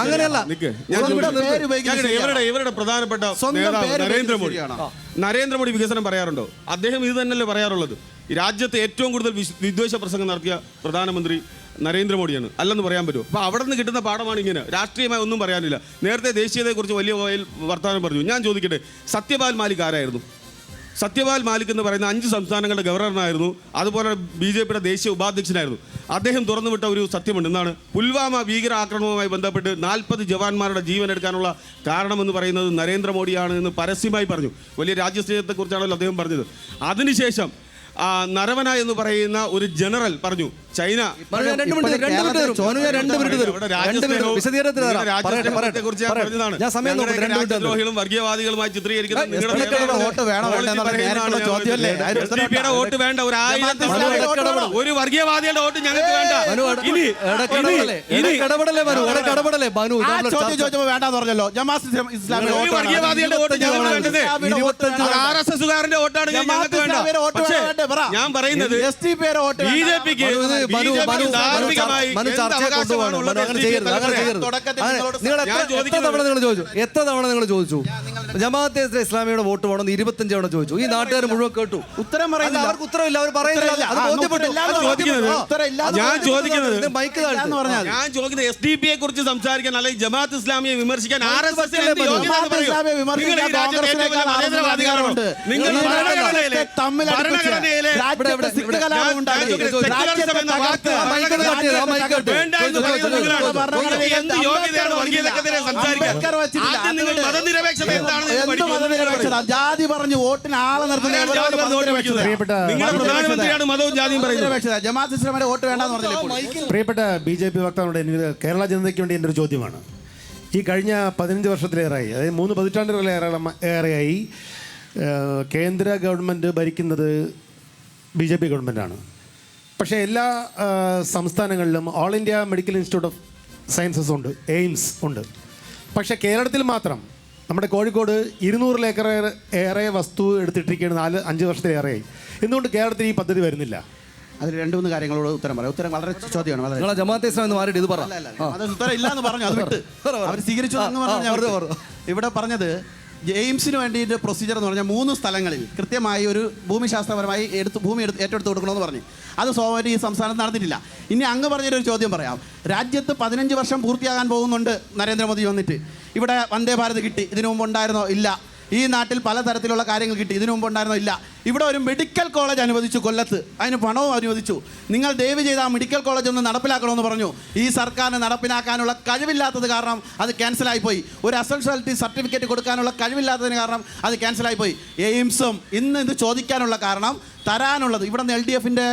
അങ്ങനെയല്ല. ഇവരുടെ പ്രധാനപ്പെട്ട നരേന്ദ്രമോദി വികസനം പറയാറുണ്ടോ? അദ്ദേഹം ഇത് തന്നെയല്ലേ പറയാറുള്ളത്. രാജ്യത്തെ ഏറ്റവും കൂടുതൽ വിദ്വേഷ പ്രസംഗം നടത്തിയ പ്രധാനമന്ത്രി നരേന്ദ്രമോദിയാണ്. അല്ലെന്ന് പറയാൻ പറ്റുമോ? അപ്പോൾ അവിടെ നിന്ന് കിട്ടുന്ന പാഠമാണ് ഇങ്ങനെ. രാഷ്ട്രീയമായി ഒന്നും പറയാനില്ല. നേരത്തെ ദേശീയതയെക്കുറിച്ച് വലിയ വർത്തമാനം പറഞ്ഞു. ഞാൻ ചോദിക്കട്ടെ, സത്യപാൽ മാലിക് ആരായിരുന്നു? സത്യപാൽ മാലിക് എന്ന് പറയുന്ന 5 സംസ്ഥാനങ്ങളുടെ ഗവർണറായിരുന്നു. അതുപോലെ BJPയുടെ ദേശീയ ഉപാധ്യക്ഷനായിരുന്നു. അദ്ദേഹം തുറന്നുവിട്ട ഒരു സത്യമുണ്ട്. എന്താണ്? പുൽവാമ ഭീകര ആക്രമണവുമായി ബന്ധപ്പെട്ട് 40 ജവാന്മാരുടെ ജീവൻ എടുക്കാനുള്ള കാരണമെന്ന് പറയുന്നത് നരേന്ദ്രമോദിയാണ് എന്ന് പരസ്യമായി പറഞ്ഞു. വലിയ രാജ്യസ്നേഹത്തെക്കുറിച്ചാണല്ലോ അദ്ദേഹം പറഞ്ഞത്. അതിനുശേഷം നരവന എന്ന് പറയുന്ന ഒരു ജനറൽ പറഞ്ഞു ചൈന മനു, ഞാൻ 2 മിനിറ്റ് തരും. മനു, ഞാൻ 2 മിനിറ്റ് തരും. ഇവിടെ 2 മിനിറ്റ് വിശദീകരണത്തിന് തരാം. പറയട്ടെ, രാജ്യസ്നേഹത്തെക്കുറിച്ച് ഞാൻ പറയട്ടെ. പറഞ്ഞതാണ്. ഞാൻ സമയം നോക്കട്ടെ. 2 മിനിറ്റ് തരും. രാജ്യദ്രോഹികളും വർഗീയവാദികളുമായി ചിത്രീകരിക്കുന്ന നിങ്ങളുടെ വോട്ട് വേണോ വേണ്ടോ എന്നുള്ള നേരിട്ടുള്ള ചോദ്യമല്ലേ? എസ്ഡിപിയുടെ വോട്ട് വേണ്ട. ഒരു 1000 മനു, ഇടയ്ക്കിടപെടൽ. ഒരു വർഗീയവാദിയുടെ വോട്ട് ഞങ്ങൾക്ക് വേണ്ട. മനു, ഇടയ്ക്കിടപെടലേ. ഇടയ്ക്കിടപെടലേ മനു, ഇടയ്ക്കിടപെടലേ മനു. ആ ചോദ്യം ചോദിച്ചപ്പോൾ വേണ്ടാന്ന് പറഞ്ഞല്ലോ. ജമാഅത്ത് ഇസ്ലാമിയുടെ ഒരു വോട്ടാണ്. വർഗീയവാദിയുടെ വോട്ട് ഞങ്ങൾക്ക് വേണ്ടത്. 25 ആർഎസ്എസുകാരന്റെ വോട്ടാണ് ഞങ്ങൾക്ക് വേണ്ട. പക്ഷേ ഞാൻ പറയുന്നത് എസ്ഡിപിയുടെ വോട്ട് ബിജെപിക്ക് ധാർമ്മികമായി മനു എന്ത് ചർച്ച അവകാശമാണ് കൊണ്ടുപോകണം. ഉള്ളത് അങ്ങനെ ചെയ്യരുത്, അങ്ങനെ ചെയ്യരുത്. തുടക്കത്തിൽ അങ്ങനെ നിങ്ങളോട് നിങ്ങൾ ഞാൻ എത്ര ചോദിക്കുന്നത് തവണ നിങ്ങൾ ചോദിച്ചു? എത്ര തവണ നിങ്ങൾ ചോദിച്ചു? ജമാഅത്തെ ഇസ്ലാമിയുടെ വോട്ട് വേണമെന്ന് 25 തവണ ചോദിച്ചു. ഈ നാട്ടുകാർ മുഴുവൻ കേട്ടു. ഉത്തരം അല്ല, പറയുന്നില്ല. അവർക്ക് ഉത്തരവില്ല, അവർ പറയുന്നില്ല. അത് ബോധ്യപ്പെട്ടു. മൈക്ക് താഴ്ത്ത്. ഞാൻ ചോദിക്കുന്നത് എസ്ഡിപിയെ കുറിച്ച് സംസാരിക്കാൻ അല്ലെങ്കിൽ ജമാഅത്ത് ഇസ്ലാമിയെ വിമർശിക്കാൻ ജാതി പറഞ്ഞു വോട്ടിന് ആളെ നിങ്ങളുടെ പ്രധാനമന്ത്രിയാണ് മതവും ജാതിയും പറയുന്നത്. ജമാഅത്ത് ഇസ്ലാമിയുടെ വോട്ട് വേണ്ടെന്ന് പറഞ്ഞില്ലേ? പ്രിയപ്പെട്ട ബി.ജെ.പി. വക്താവിനോട് എനിക്ക് കേരള ജനതയ്ക്ക് വേണ്ടി എൻ്റെ ഒരു ചോദ്യമാണ്. ഈ കഴിഞ്ഞ 15 വർഷത്തിലേറെയായി, അതായത് 3 പതിറ്റാണ്ടുകളിലേറെയായി കേന്ദ്ര ഗവൺമെൻറ് ഭരിക്കുന്നത് ബി.ജെ.പി. ഗവൺമെൻറ്റാണ്. പക്ഷേ എല്ലാ സംസ്ഥാനങ്ങളിലും all India medical institute of sciences ഉണ്ട്, എയിംസ് ഉണ്ട്. പക്ഷേ കേരളത്തിൽ മാത്രം നമ്മുടെ കോഴിക്കോട് 200 ഏറെ വസ്തു എടുത്തിട്ടിരിക്കുകയാണ് 5 വർഷത്തിലേറെയായി. എന്തുകൊണ്ട് കേരളത്തിൽ ഈ പദ്ധതി വരുന്നില്ല? അതിൽ 2-3 കാര്യങ്ങളോട് ഉത്തരം പറയാം. ഉത്തരം വളരെ ചോദ്യമാണ്. വളരെ നിങ്ങളെ ജമാഅത്തെ ഇസ്ലാം എന്ന് മാറിയിട്ട് ഇത് പറ. അത് ഉത്തരം ഇല്ലാന്ന് പറഞ്ഞു. അത് വിട്ട് അവർ സ്വീകരിച്ചു എന്ന് പറഞ്ഞു. ഇവിടെ പറഞ്ഞത് എയിംസിന് വേണ്ടിയിട്ട് പ്രൊസീജിയർ എന്ന് പറഞ്ഞാൽ 3 സ്ഥലങ്ങളിൽ കൃത്യമായി ഒരു ഭൂമിശാസ്ത്രപരമായി ഭൂമി ഏറ്റെടുത്ത് കൊടുക്കണമെന്ന് പറഞ്ഞു. അത് സ്വാഭാവിക ഈ സംസ്ഥാനത്ത് നടന്നിട്ടില്ല. ഇനി അങ്ങ് പറഞ്ഞൊരു ചോദ്യം പറയാം. രാജ്യത്ത് 15 വർഷം പൂർത്തിയാകാൻ പോകുന്നുണ്ട് നരേന്ദ്രമോദി വന്നിട്ട്. ഇവിടെ വന്ദേ ഭാരത് കിട്ടി, ഇതിനു മുമ്പ് ഉണ്ടായിരുന്നോ? ഇല്ല. ഈ നാട്ടിൽ പലതരത്തിലുള്ള കാര്യങ്ങൾ കിട്ടി, ഇതിനു മുമ്പ് ഉണ്ടായിരുന്നോ? ഇല്ല. ഇവിടെ ഒരു മെഡിക്കൽ കോളേജ് അനുവദിച്ചു കൊല്ലത്ത്, അതിന് പണവും അനുവദിച്ചു. നിങ്ങൾ ദയവ് ചെയ്ത് ആ മെഡിക്കൽ കോളേജ് ഒന്ന് നടപ്പിലാക്കണമെന്ന് പറഞ്ഞു. ഈ സർക്കാരിന് നടപ്പിലാക്കാനുള്ള കഴിവില്ലാത്തത് കാരണം അത് ക്യാൻസലായിപ്പോയി. ഒരു അസൻഷ്യാലിറ്റി സർട്ടിഫിക്കറ്റ് കൊടുക്കാനുള്ള കഴിവില്ലാത്തതിന് കാരണം അത് ക്യാൻസലായിപ്പോയി. എയിംസും ഇന്ന് ഇത് ചോദിക്കാനുള്ള കാരണം തരാനുള്ളത് ഇവിടെ നിന്ന് LDFിൻ്റെ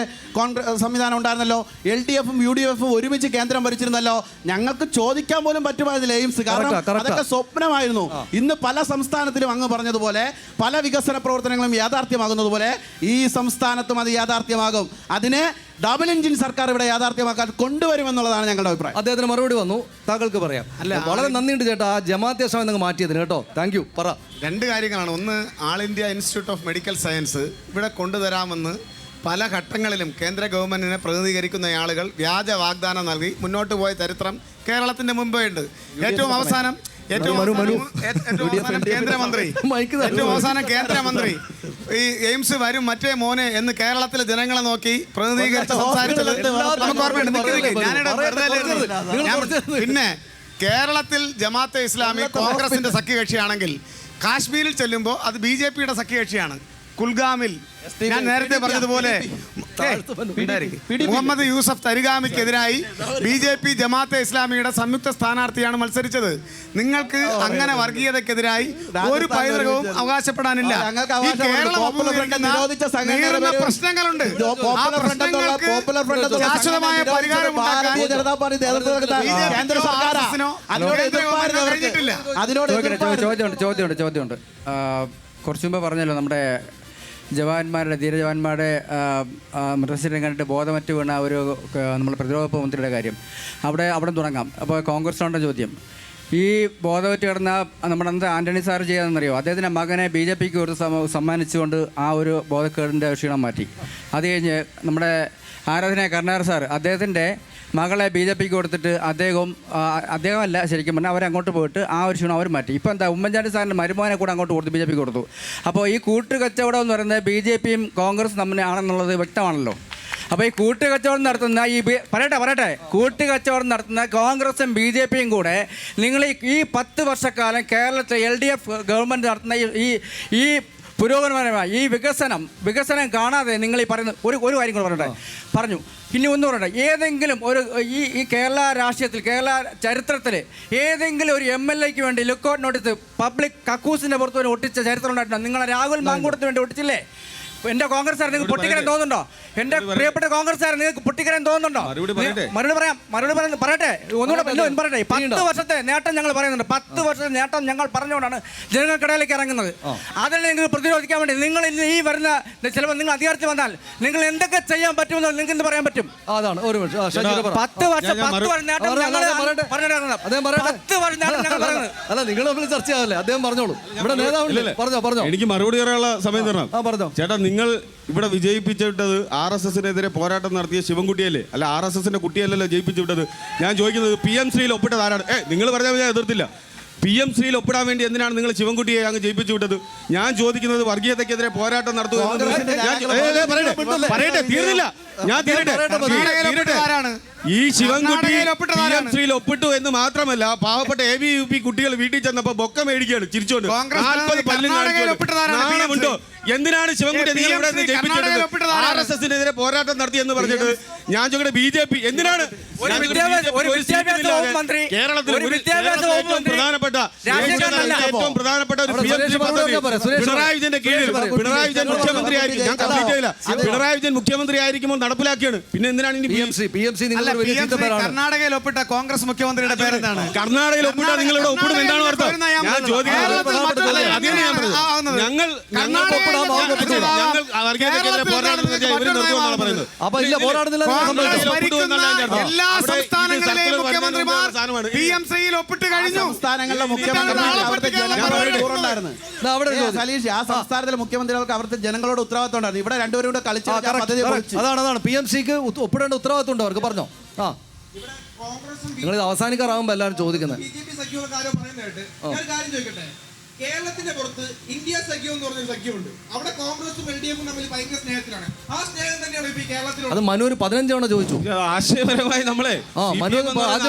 സംവിധാനം ഉണ്ടായിരുന്നല്ലോ. LDFും UDFും ഒരുമിച്ച് കേന്ദ്രം ഭരിച്ചിരുന്നല്ലോ. ഞങ്ങൾക്ക് ചോദിക്കാൻ പോലും പറ്റുമായിരുന്നില്ല എയിംസ്, കാരണം അതൊക്കെ സ്വപ്നമായിരുന്നു. ഇന്ന് പല സംസ്ഥാനത്തിലും അങ്ങ് പറഞ്ഞതുപോലെ പല വികസന പ്രവർത്തനങ്ങളും യാഥാർത്ഥ്യമാകുന്നത് പോലെ ഈ സംസ്ഥാനത്തും അത് യാഥാർത്ഥ്യമാകും. അതിനെ ഡബിൾ എഞ്ചിൻ സർക്കാർ ഇവിടെ യാഥാർത്ഥ്യമാക്കാൻ കൊണ്ടുവരുമെന്നുള്ളതാണ് ഞങ്ങളുടെ അഭിപ്രായം. അദ്ദേഹത്തിന് മറുപടി വന്നു, താങ്കൾക്ക് പറയാം. അല്ല, വളരെ നന്ദിയുണ്ട് ചേട്ടാ, ആ ജമാഅത്തെ ഇസ്ലാം നിങ്ങൾ മാറ്റിയതിന് കേട്ടോ. Thank you. പറ. 2 കാര്യങ്ങളാണ്. ഒന്ന്, All India Institute of Medical Science ഇവിടെ കൊണ്ടുവരാമെന്ന് പല ഘട്ടങ്ങളിലും കേന്ദ്ര ഗവൺമെന്റിനെ പ്രതിനിധീകരിക്കുന്ന ആളുകൾ വ്യാജ വാഗ്ദാനം നൽകി മുന്നോട്ട് പോയ ചരിത്രം കേരളത്തിന്റെ മുമ്പേ ഉണ്ട്. ഏറ്റവും അവസാനം കേന്ദ്രമന്ത്രി ഈ എയിംസ് വരും മറ്റേ മോനെ എന്ന് കേരളത്തിലെ ജനങ്ങളെ നോക്കി പ്രതിനിധീകരിച്ച് സംസാരിച്ചത് നമുക്ക് ഓർമ്മയുണ്ട്. പിന്നെ കേരളത്തിൽ ജമാഅത്തെ ഇസ്ലാമി കോൺഗ്രസിന്റെ സഖ്യകക്ഷിയാണെങ്കിൽ കാശ്മീരിൽ ചെല്ലുമ്പോൾ അത് BJPയുടെ സഖ്യകക്ഷിയാണ്. കുൽഗാമിൽ ഞാൻ നേരത്തെ പറഞ്ഞതുപോലെ മുഹമ്മദ് യൂസഫ് തരിഗാമിക്കെതിരായി BJP ജമാഅത്തെ ഇസ്ലാമിയുടെ സംയുക്ത സ്ഥാനാർത്ഥിയാണ് മത്സരിച്ചത്. നിങ്ങൾക്ക് അങ്ങനെ വർഗീയതക്കെതിരായി ഒരു പൈതൃകവും അവകാശപ്പെടാനില്ല. ഈ കേരളം നേരിടുന്ന പ്രശ്നങ്ങളുണ്ട്. ആ പ്രശ്നങ്ങൾക്ക് ശാശ്വതമായ പരിഹാരം ചോദ്യമുണ്ട്. കുറച്ചു മുമ്പ് പറഞ്ഞല്ലോ നമ്മുടെ ധീരജവാന്മാരുടെ മൃതശരീരം കണ്ടിട്ട് ബോധമറ്റ് വീണ ഒരു നമ്മൾ പ്രതിരോധ മന്ത്രിയുടെ കാര്യം അവിടെ തുടങ്ങാം. അപ്പോൾ കോൺഗ്രസിനോട് ചോദ്യം, ഈ ബോധമറ്റ് കിടന്ന നമ്മുടെ അന്നത്തെ ആൻ്റണി സാർ ചെയ്യാതെന്നറിയോ? അദ്ദേഹത്തിൻ്റെ മകനെ BJPക്ക് ഒരു സമ്മാനിച്ചുകൊണ്ട് ആ ഒരു ബോധക്കേടിൻ്റെ ക്ഷീണം മാറ്റി. അത് കഴിഞ്ഞ് നമ്മുടെ ആരാധന കരുണാകരൻ സാർ അദ്ദേഹത്തിൻ്റെ മകളെ BJPക്ക് കൊടുത്തിട്ട് അദ്ദേഹമല്ല ശരിക്കും പറഞ്ഞാൽ അവരങ്ങോട്ട് പോയിട്ട് ആ ഒരു ക്ഷീണം അവർ മാറ്റി. ഇപ്പോൾ എന്താ, ഉമ്മൻചാണ്ടി സാറിൻ്റെ മരുമോനെ കൂടെ അങ്ങോട്ട് കൊടുത്ത് BJPക്ക് കൊടുത്തു. അപ്പോൾ ഈ കൂട്ടുകച്ചവടം എന്ന് പറയുന്നത് BJPയും കോൺഗ്രസും തമ്മിലാണെന്നുള്ളത് വ്യക്തമാണല്ലോ. അപ്പോൾ ഈ കൂട്ടുകച്ചവടം നടത്തുന്ന പറയട്ടെ കൂട്ടുകച്ചവടം നടത്തുന്ന കോൺഗ്രസും BJPയും കൂടെ നിങ്ങൾ ഈ 10 വർഷക്കാലം കേരളത്തിൽ LDF ഗവൺമെൻറ് നടത്തുന്ന ഈ പുരോഗമനപരമായ ഈ വികസനം കാണാതെ നിങ്ങൾ ഈ പറയുന്ന ഒരു കാര്യം കൂടെ പറഞ്ഞു. പിന്നെ ഒന്ന് പറയട്ടെ, ഏതെങ്കിലും ഈ കേരള രാഷ്ട്രീയത്തിൽ, കേരള ചരിത്രത്തിൽ ഏതെങ്കിലും ഒരു MLAക്ക് വേണ്ടി ലുക്കൗട്ട് നോട്ടീസ് പബ്ലിക് കക്കൂസിൻ്റെ പുറത്ത് വേണ്ടി ഒട്ടിച്ച ചരിത്രം ഉണ്ടായിട്ടുണ്ട്? നിങ്ങളെ രാഹുൽ മാങ്കൂട്ടത്തിന് വേണ്ടി ഒട്ടിച്ചില്ലേ? എന്റെ കോൺഗ്രസ്സുകാർ നിങ്ങൾക്ക് പൊട്ടിക്കരാൻ തോന്നുന്നുണ്ടോ? എന്റെ പ്രിയപ്പെട്ട കോൺഗ്രസ്സുകാർ നിങ്ങൾക്ക് പൊട്ടിക്കരാൻ തോന്നുന്നുണ്ടോ? മറുപടി പറയട്ടെ. മറുപടി പറയട്ടെ. ഒന്നുകൂടെ പറയട്ടെ. 10 വർഷത്തെ നേട്ടം ഞങ്ങൾ പറയുന്നുണ്ട്. 10 വർഷത്തെ നേട്ടം ഞങ്ങൾ പറഞ്ഞുകൊണ്ടാണ് ജനങ്ങൾക്കിടയിലേക്ക് ഇറങ്ങുന്നത്. അതിനെ നിങ്ങൾ പ്രതിരോധിക്കാൻ വേണ്ടി നിങ്ങൾ ഇന്ന് ഈ വരുന്ന ചിലപ്പോൾ നിങ്ങൾ അധികാരത്തിൽ വന്നാൽ നിങ്ങൾ എന്തൊക്കെ ചെയ്യാൻ പറ്റുമെന്ന് നിങ്ങൾക്ക് എന്ത് പറയാൻ പറ്റും? അതാണ് ഒരു മിനിറ്റ്. 10 വർഷം നേട്ടം ഞങ്ങൾ പറയുന്നത്. അല്ല, നിങ്ങൾ തമ്മിൽ ചർച്ചയാവില്ലേ? അദ്ദേഹം പറഞ്ഞോളൂ. ഇവിടെ നേതാവില്ലേ? പറഞ്ഞോ. എനിക്ക് മറുപടി പറയാനുള്ള സമയം തരണം. പറഞ്ഞോ ചേട്ടാ, നിങ്ങൾ ഇവിടെ വിജയിപ്പിച്ചിട്ടത് RSSനെതിരെ പോരാട്ടം നടത്തിയ ശിവൻകുട്ടിയല്ലേ? അല്ല, RSSന്റെ കുട്ടിയല്ലല്ലോ ജയിപ്പിച്ചു വിട്ടത്. ഞാൻ ചോദിക്കുന്നത് PMCയിൽ ഒപ്പിട്ടത് ആരാണ്? നിങ്ങൾ പറഞ്ഞാൽ ഞാൻ എതിർത്തില്ല. PMCയിൽ ഒപ്പിടാൻ വേണ്ടി എന്തിനാണ് നിങ്ങൾ ശിവൻകുട്ടിയെ അങ്ങ് ജയിപ്പിച്ചു വിട്ടത്? ഞാൻ ചോദിക്കുന്നത് വർഗീയതയ്ക്കെതിരെ പോരാട്ടം നടത്തുക. പറയട്ടെ, തീർന്നില്ല. ഞാൻ തീരട്ടെ. ഈ ശിവൻകുട്ടി PMCയിൽ ഒപ്പിട്ടു എന്ന് മാത്രമല്ല, പാവപ്പെട്ട ABUP കുട്ടികൾ വീട്ടിൽ ചെന്നപ്പോ ബൊക്ക മേടിക്കുകയാണ് ചിരിച്ചോണ്ട്. 40 പല്ലും നാണമുണ്ടോ? എന്തിനാണ് ശിവൻകുട്ടി നിങ്ങൾ ഇവിടെ ജയിപ്പിച്ചത്? RSSനെതിരെ പോരാട്ടം നടത്തി എന്ന് പറഞ്ഞിട്ട് ഞാൻ ചോദിക്കട്ടെ, BJP എന്തിനാണ് കേരളത്തിൽ ഏറ്റവും പ്രധാനപ്പെട്ട ഒരു PMC പദ്ധതി പിണറായി വിജയന്റെ കീഴിൽ പിണറായി വിജയൻ മുഖ്യമന്ത്രി ആയിരിക്കും. ഞാൻ കംപ്ലീറ്റ് ചെയ്യില്ല. പിണറായി വിജയൻ മുഖ്യമന്ത്രി ആയിരിക്കുമ്പോൾ നടപ്പിലാക്കിയാണ്. പിന്നെ എന്തിനാണ് ഇനി PMC? കർണാടകയിൽ ഒപ്പിട്ട കോൺഗ്രസ് മുഖ്യമന്ത്രിയുടെ പേരെന്താണ്? കർണാടകയിൽ ഒപ്പിട്ടാൽ നിങ്ങളുടെ ഒപ്പിടും എന്താണ് അർത്ഥം? ഞാൻ ചോദിക്കുന്നത് അപ്പൊ ഇല്ല, പോരാടുന്നില്ല. എല്ലാ സംസ്ഥാനങ്ങളിലെയും മുഖ്യമന്ത്രിമാർ PMCയിൽ ഒപ്പിട്ട് കഴിഞ്ഞു. സംസ്ഥാനങ്ങളിലെ സലീഷ്, ആ സംസ്ഥാനത്തിലെ മുഖ്യമന്ത്രികൾക്ക് അവിടുത്തെ ജനങ്ങളോട് ഉത്തരവാദിത്തം ഉണ്ടായിരുന്നു. ഇവിടെ രണ്ടുപേരും കൂടെ കളിച്ച് അതാണ് PMCക്ക് ഒപ്പിടേണ്ട ഉത്തരവാദിത്തം ഉണ്ടോ അവർക്ക്? പറഞ്ഞോ. നിങ്ങളിത് അവസാനിക്കാറാകുമ്പോ എല്ലാവരും ചോദിക്കുന്നത്. കേരളത്തിന്റെ പുറത്ത് ഇന്ത്യ സഖ്യം എന്ന് പറഞ്ഞൊരു സഖ്യമുണ്ട്. അവിടെ കോൺഗ്രസും LDFും തമ്മിൽ ഭയങ്കര സ്നേഹത്തിലാണ്. ആ സ്നേഹം തന്നെയാണ് ഇപ്പൊ കേരളത്തിൽ. അത് മനു 15 തവണ ചോദിച്ചു. ആശയപരമായി നമ്മളെ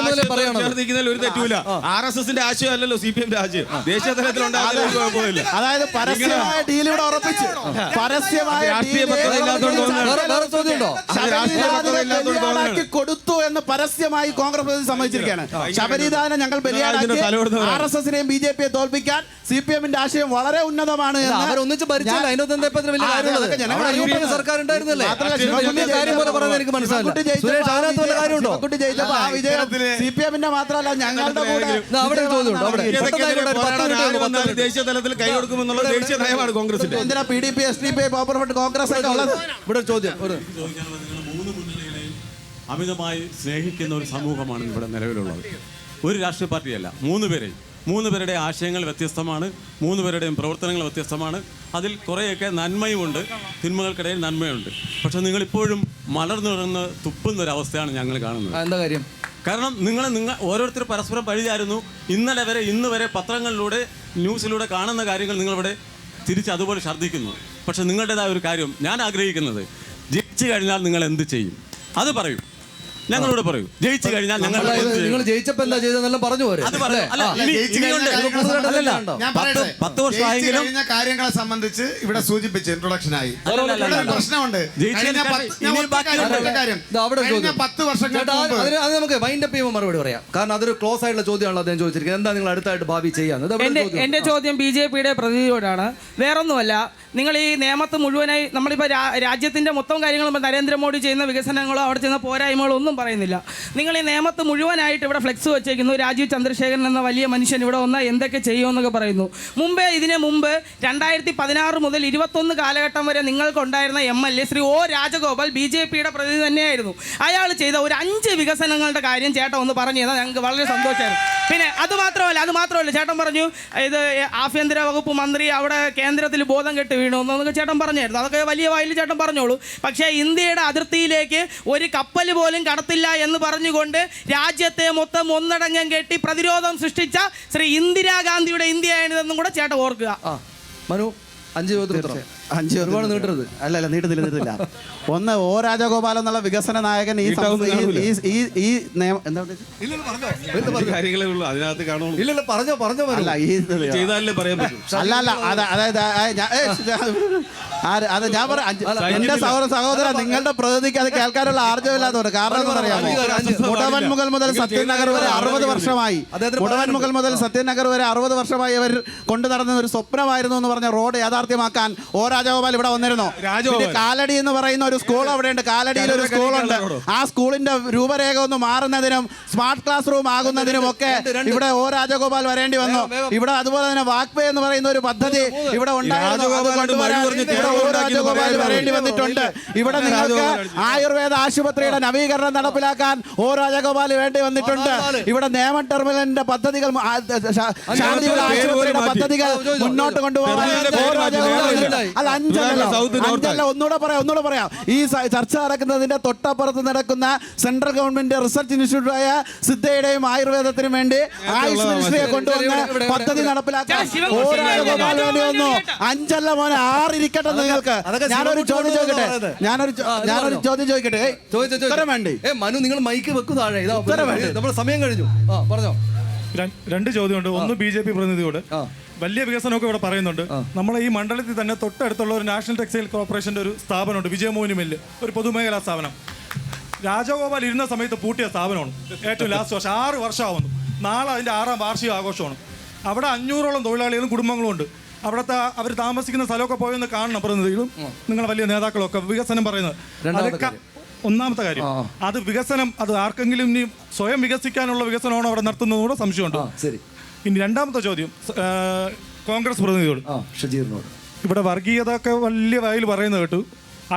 ഒരു തെറ്റുമില്ല. RSSന്റെ ആശയം അല്ലല്ലോ CPMന്റെ ആശയം. ദേശീയ തലത്തിലുണ്ടാകുന്നില്ല. അതായത് പരസ്യമായ ഡീലിവിടെ ഉറപ്പിച്ച് കൊടുത്തു എന്ന് പരസ്യമായി കോൺഗ്രസ് പ്രതിനിധി സമ്മതിച്ചിരിക്കുകയാണ്. ശബരിദാനം ഞങ്ങൾ ബലിയാടാക്കി RSSനെയും BJPയെ തോൽപ്പിക്കാൻ CPMന്റെ ആശയം വളരെ ഉന്നതമാണ്. അവരൊന്നിച്ച് ഭരിച്ചല്ലോ. അതിനകത്ത് സർക്കാർ ഉണ്ടായിരുന്നല്ലേ? എനിക്ക് മനസ്സിലായില്ല. CPMന്റെ മാത്രമല്ല ഞങ്ങളുടെ കൂടെ ദേശീയ തലത്തിൽ കൈ കൊടുക്കുമെന്നുള്ള ദേശീയ നയമാണ് കോൺഗ്രസിന്റെ. എന്തിനാ PDP, SDP, പോപ്പുലർ കോൺഗ്രസ് ഒക്കെ ഉള്ളത്? ഇവിടെ ചോദ്യം മൂന്ന് മുന്നണികളെയും അമിതമായി സ്നേഹിക്കുന്ന ഒരു സമൂഹമാണ് ഇവിടെ നിലവിലുള്ളത്. ഒരു രാഷ്ട്രീയ പാർട്ടിയല്ല, മൂന്ന് പേരുടെ ആശയങ്ങൾ വ്യത്യസ്തമാണ്, 3 പേരുടെയും പ്രവർത്തനങ്ങൾ വ്യത്യസ്തമാണ്. അതിൽ കുറേയൊക്കെ നന്മയുമുണ്ട്, തിന്മകൾക്കിടയിൽ നന്മയുണ്ട്. പക്ഷെ നിങ്ങളിപ്പോഴും മലർന്നുറന്ന് തുപ്പുന്നൊരവസ്ഥയാണ് ഞങ്ങൾ കാണുന്നത്. എന്താ കാര്യം? കാരണം നിങ്ങൾ ഓരോരുത്തർ പരസ്പരം പഴിചാരുന്നു. ഇന്ന് വരെ പത്രങ്ങളിലൂടെ ന്യൂസിലൂടെ കാണുന്ന കാര്യങ്ങൾ നിങ്ങളിവിടെ തിരിച്ച് അതുപോലെ ഛർദ്ദിക്കുന്നു. പക്ഷെ നിങ്ങളുടേതായ ഒരു കാര്യം ഞാൻ ആഗ്രഹിക്കുന്നത്, ജയിച്ചു കഴിഞ്ഞാൽ നിങ്ങൾ എന്ത് ചെയ്യും അത് പറയൂ, ഞങ്ങളോട് പറയൂ. ജയിച്ചു കഴിഞ്ഞാൽ നിങ്ങൾ ജയിച്ചപ്പോ എന്താ ചെയ്തെന്നെല്ലാം പറഞ്ഞു പോരെ? 10 വർഷമായെങ്കിലും കാര്യങ്ങളെ സംബന്ധിച്ച് ഇവിടെ സൂചിപ്പിച്ചു ഇൻട്രൊഡക്ഷനായി. പ്രശ്നമുണ്ട്. 10 വർഷം അത് നമുക്ക് വൈൻഡ് അപ്പ് ചെയ്യുമ്പോൾ മറുപടി പറയാം. കാരണം അതൊരു ക്ലോസ് ആയിട്ടുള്ള ചോദ്യമാണല്ലോ അദ്ദേഹം ചോദിച്ചിരിക്കുന്നത്. എന്താ നിങ്ങൾ അടുത്തായിട്ട് ഭാവി ചെയ്യാന്ന്? എന്റെ ചോദ്യം BJPയുടെ പ്രതിനിധിയോടാണ്. വേറൊന്നുമല്ല, നിങ്ങൾ ഈ നിയമത്ത് മുഴുവനായി നമ്മളിപ്പോൾ രാജ്യത്തിന്റെ മൊത്തം കാര്യങ്ങളും നരേന്ദ്രമോദി ചെയ്യുന്ന വികസനങ്ങളോ അവിടെ ചെയ്യുന്ന പോരായ്മകളോ ഒന്നും പറയുന്നില്ല. നിങ്ങൾ ഈ നിയമത്ത് മുഴുവനായിട്ട് ഇവിടെ ഫ്ലെക്സ് വെച്ചേക്കുന്നു. രാജീവ് ചന്ദ്രശേഖരൻ എന്ന വലിയ മനുഷ്യൻ ഇവിടെ വന്നാൽ എന്തൊക്കെ ചെയ്യുമെന്നൊക്കെ പറയുന്നു. ഇതിന് മുമ്പ് 2016 മുതൽ 21 കാലഘട്ടം വരെ നിങ്ങൾക്കുണ്ടായിരുന്ന MLA ശ്രീ O രാജഗോപാൽ BJPയുടെ പ്രതിനിധി തന്നെയായിരുന്നു. അയാൾ ചെയ്ത ഒരു 5 വികസനങ്ങളുടെ കാര്യം ചേട്ടൻ ഒന്ന് പറഞ്ഞു തന്നാൽ ഞങ്ങൾക്ക് വളരെ സന്തോഷമായിരുന്നു. പിന്നെ അത് മാത്രമല്ല ചേട്ടൻ പറഞ്ഞു ഇത് ആഭ്യന്തര വകുപ്പ് മന്ത്രി അവിടെ കേന്ദ്രത്തിൽ ബോധം കെട്ട് വീണു എന്നൊക്കെ ചേട്ടൻ പറഞ്ഞായിരുന്നു. അതൊക്കെ വലിയ വായിൽ ചേട്ടൻ പറഞ്ഞോളൂ. പക്ഷേ ഇന്ത്യയുടെ അതിർത്തിയിലേക്ക് ഒരു കപ്പൽ പോലും കടത്തില്ല എന്ന് പറഞ്ഞുകൊണ്ട് രാജ്യത്തെ മൊത്തം ഒന്നടങ്കം കെട്ടി പ്രതിരോധം സൃഷ്ടിച്ച ശ്രീ ഇന്ദിരാഗാന്ധിയുടെ ഇന്ത്യയാണിതെന്നും കൂടെ ചേട്ടൻ ഓർക്കുക. മനു 5 ഒരുപാട് നീട്ടരുത്. അല്ല നീട്ടുന്നില്ല. ഒന്ന് O രാജഗോപാൽ എന്നുള്ള വികസന നായകൻ ഈ അല്ല ഞാൻ പറയാം. എന്റെ സഹോദര നിങ്ങളുടെ പ്രതിനിധിക്ക് അത് കേൾക്കാനുള്ള ആർജവമില്ലാത്തവർ. കാരണം എന്താ പറയാ, മുടവൻമുകൾ മുതൽ സത്യനഗർ വരെ 60 വർഷമായി മുടവൻമുകൾ മുതൽ സത്യനഗർ വരെ 60 വർഷമായി അവർ കൊണ്ടു നടന്ന ഒരു സ്വപ്നമായിരുന്നു എന്ന് പറഞ്ഞ റോഡ് യാഥാർത്ഥ്യമാക്കാൻ O രാജഗോപാൽ ഇവിടെ വന്നിരുന്നു. പിന്നെ കാലടി എന്ന് പറയുന്ന ഒരു സ്കൂൾ അവിടെയുണ്ട്. കാലടിയിൽ ഒരു സ്കൂളുണ്ട്. ആ സ്കൂളിന്റെ രൂപരേഖ ഒന്ന് മാറുന്നതിനും സ്മാർട്ട് ക്ലാസ് റൂം ആകുന്നതിനും ഒക്കെ ഇവിടെ ഒ രാജഗോപാൽ വരേണ്ടി വന്നു. ഇവിടെ അതുപോലെ തന്നെ വാക്പേ എന്ന് പറയുന്ന ഒരു പദ്ധതി ഇവിടെ ഉണ്ടായിരുന്നു. വരേണ്ടി വന്നിട്ടുണ്ട്. ഇവിടെ നിങ്ങൾക്ക് ആയുർവേദ ആശുപത്രിയുടെ നവീകരണം നടപ്പിലാക്കാൻ ഒ രാജഗോപാൽ വേണ്ടി വന്നിട്ടുണ്ട്. ഇവിടെ നേമം ടെർമിനലിന്റെ പദ്ധതികൾ ആശുപത്രിയുടെ പദ്ധതികൾ മുന്നോട്ട് കൊണ്ടുപോകാൻ അത് അഞ്ചല്ല. ഒന്നുകൂടെ പറയാം. ഈ ചർച്ച നടക്കുന്നതിന്റെ തൊട്ടപ്പുറത്ത് നടക്കുന്ന സെൻട്രൽ ഗവൺമെന്റ് റിസർച്ച് ഇൻസ്റ്റിറ്റ്യൂട്ടായ സിദ്ധയുടെയും ആയുർവേദത്തിനും വേണ്ടി ആയുഷ് മിനിസ്ട്രിയെ കൊണ്ടുവന്ന് പദ്ധതി നടപ്പിലാക്കാൻ ഒ രാജഗോപാൽ വേണ്ടി വന്നു. അഞ്ചല്ല മോനെ, 6 ഇരിക്കട്ടെ നിങ്ങൾക്ക്. ഞാനൊരു ചോദ്യം ചോദിക്കട്ടെ. ഉത്തരം വേണ്ടേ? മനു, നിങ്ങൾ മൈക്ക് വെക്കു താഴെ. നമ്മുടെ സമയം കഴിഞ്ഞു. പറഞ്ഞോ. 2 ചോദ്യമുണ്ട്. ഒന്ന് BJP പ്രതിനിധിയോട്. വലിയ വികസനമൊക്കെ ഇവിടെ പറയുന്നുണ്ട്. നമ്മളെ ഈ മണ്ഡലത്തിൽ തന്നെ തൊട്ടടുത്തുള്ള ഒരു നാഷണൽ ടെക്സ്റ്റൈൽ കോർപ്പറേഷൻ്റെ ഒരു സ്ഥാപനമുണ്ട്, വിജയമോഹിനി മില്ല്, ഒരു പൊതുമേഖലാ സ്ഥാപനം. രാജഗോപാൽ ഇരുന്ന സമയത്ത് പൂട്ടിയ സ്ഥാപനമാണ്. ഏറ്റവും ലാസ്റ്റ് വർഷം 6 വർഷമാവുന്നു. നാളെ അതിൻ്റെ 6ാം വാർഷിക ആഘോഷമാണ്. അവിടെ 500ഓളം തൊഴിലാളികളും കുടുംബങ്ങളും ഉണ്ട്. അവിടുത്തെ അവർ താമസിക്കുന്ന സ്ഥലമൊക്കെ പോയെന്ന് കാണണം പ്രതിനിധികളും നിങ്ങളുടെ വലിയ നേതാക്കളൊക്കെ. വികസനം പറയുന്നത് അതൊക്കെ ഒന്നാമത്തെ കാര്യം. അത് വികസനം അത് ആർക്കെങ്കിലും ഇനി സ്വയം വികസിക്കാനുള്ള വികസനമാണോ അവിടെ നടത്തുന്നതുകൂടെ സംശയമുണ്ട്. ഇനി രണ്ടാമത്തെ ചോദ്യം കോൺഗ്രസ് പ്രതിനിധിയോട്. ഇവിടെ വർഗീയത ഒക്കെ വലിയ വായിൽ പറയുന്നത് കേട്ടു.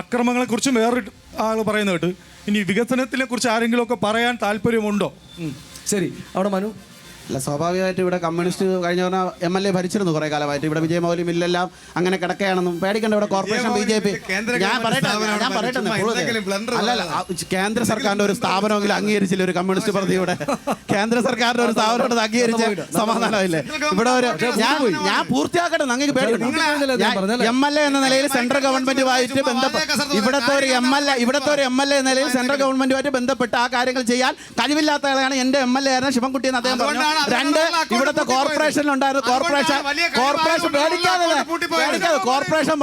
അക്രമങ്ങളെക്കുറിച്ചും വേറൊരു ആൾ പറയുന്നത് കേട്ടു. ഇനി വികസനത്തിനെ കുറിച്ച് ആരെങ്കിലും ഒക്കെ പറയാൻ താല്പര്യമുണ്ടോ? ശരി, അവിടെ മനു. അല്ല, സ്വാഭാവികമായിട്ട് ഇവിടെ കമ്മ്യൂണിസ്റ്റ് കഴിഞ്ഞ പറഞ്ഞാൽ MLA ഭരിച്ചിരുന്നു കുറേ കാലമായിട്ട്. ഇവിടെ വിജയമോഹനി മില്ലെല്ലാം അങ്ങനെ കിടക്കുകയാണെന്നും പേടിക്കേണ്ട. ഇവിടെ കോർപ്പറേഷൻ BJP ഞാൻ പറയട്ടെ അല്ലല്ല, കേന്ദ്ര സർക്കാരിന്റെ ഒരു സ്ഥാപനമെങ്കിലും അംഗീകരിച്ചില്ല ഒരു കമ്മ്യൂണിസ്റ്റ് പ്രതിയുടെ. കേന്ദ്ര സർക്കാരിന്റെ ഒരു സ്ഥാപനം അംഗീകരിച്ച സമാധാനമില്ലേ ഇവിടെ ഒരു ഞാൻ പൂർത്തിയാക്കട്ടെ. നിങ്ങൾക്ക് പേടിക്കണം. MLA എന്ന നിലയിൽ സെൻട്രൽ ഗവൺമെന്റുമായിട്ട് ബന്ധപ്പെട്ട് ഇവിടുത്തെ ഒരു MLA എന്ന നിലയിൽ സെൻട്രൽ ഗവൺമെന്റുമായിട്ട് ബന്ധപ്പെട്ട് ആ കാര്യങ്ങൾ ചെയ്യാൻ കഴിവില്ലാത്ത ആളാണ് എൻ്റെ MLA ആയിരുന്ന ശിവൻകുട്ടി എന്ന് അദ്ദേഹം പറഞ്ഞു. 2 ഇവിടുത്തെ കോർപ്പറേഷനിലുണ്ടായിരുന്നു. കോർപ്പറേഷൻ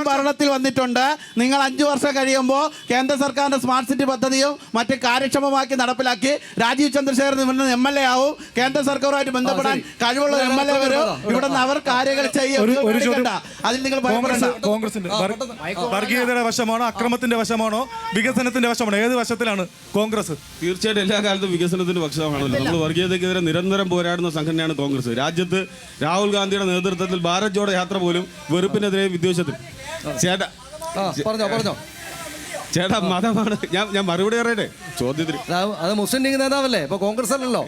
ഭരണത്തിൽ വന്നിട്ടുണ്ട്. നിങ്ങൾ 5 വർഷം കഴിയുമ്പോൾ കേന്ദ്ര സർക്കാരിന്റെ സ്മാർട്ട് സിറ്റി പദ്ധതിയും മറ്റ് കാര്യക്ഷമമാക്കി നടപ്പിലാക്കി രാജീവ് ചന്ദ്രശേഖർ MLA ആവും. കേന്ദ്ര സർക്കാരുമായിട്ട് ബന്ധപ്പെടാൻ കഴിവുള്ള MLA വരും. ഇവിടെ നിന്ന് അവർ കാര്യങ്ങൾ ചെയ്യും. അതിൽ നിങ്ങൾ കോൺഗ്രസിന്റെ വർഗീയതയുടെ വശമാണോ, അക്രമത്തിന്റെ വശമാണോ, വികസനത്തിന്റെ വശമാണോ? ഏത് വശത്തിലാണ് കോൺഗ്രസ്? തീർച്ചയായിട്ടും എല്ലാ കാലത്തും വികസനത്തിന്റെ പക്ഷമാണല്ലോ. നമ്മൾ വർഗീയതയ്ക്കെതിരെ നിരന്തരം പോരാടുന്ന സംഘടനയാണ് കോൺഗ്രസ്. രാജ്യത്ത് രാഹുൽ ഗാന്ധിയുടെ നേതൃത്വത്തിൽ ഭാരത് ജോഡോ യാത്ര പോലും വെറുപ്പിനെതിരെയും വിദ്വേഷത്തിനും. ചേട്ടാ മതമാണ്. ഞാൻ മറുപടി പറയട്ടെ ചോദ്യത്തിന്. അത് മുസ്ലിം ലീഗ് നേതാവല്ലേ, ഇപ്പൊ കോൺഗ്രസ് അല്ലല്ലോ.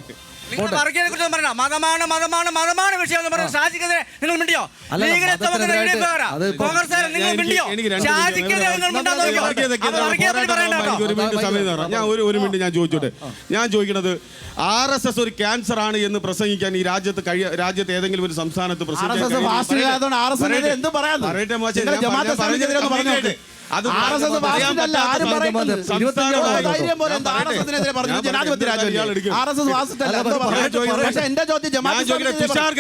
മതമാണ് വിഷയം എന്ന് പറഞ്ഞ ഷാജിക്കെതിരെ നിങ്ങൾ മിണ്ടിയോ? ഞാൻ ഒരു മിനിറ്റ് ഞാൻ ചോദിച്ചോട്ടെ. ഞാൻ ചോദിക്കുന്നത് RSS ഒരു ക്യാൻസർ ആണ് എന്ന് പ്രസംഗിക്കാൻ ഈ രാജ്യത്ത് ഏതെങ്കിലും ഒരു സംസ്ഥാനത്ത് തുഷാർ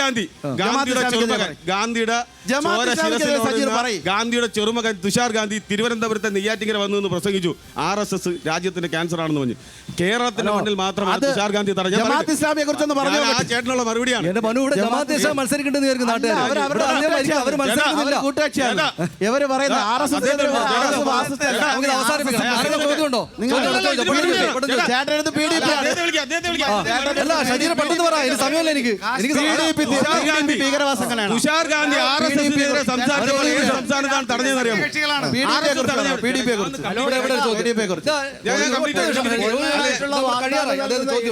ഗാന്ധിയുടെ ചെറുമകൻ തുഷാർ ഗാന്ധി തിരുവനന്തപുരത്തെ നെയ്യാറ്റിങ്കര വന്നു എന്ന് പ്രസംഗിച്ചു. RSS രാജ്യത്തിന്റെ ക്യാൻസർ ആണെന്ന് പറഞ്ഞു. കേരളത്തിന്റെ മണ്ണിൽ മാത്രമാണ് തുഷാർ ഗാന്ധി ചേട്ടനുള്ള മറുപടിയാണ്. തുഷാർ ഗാന്ധി RSSനെതിരെ സംസാരിച്ചപ്പോൾ ഏത് സംസ്ഥാനത്താണ് തടഞ്ഞതെന്നറിയാമോ?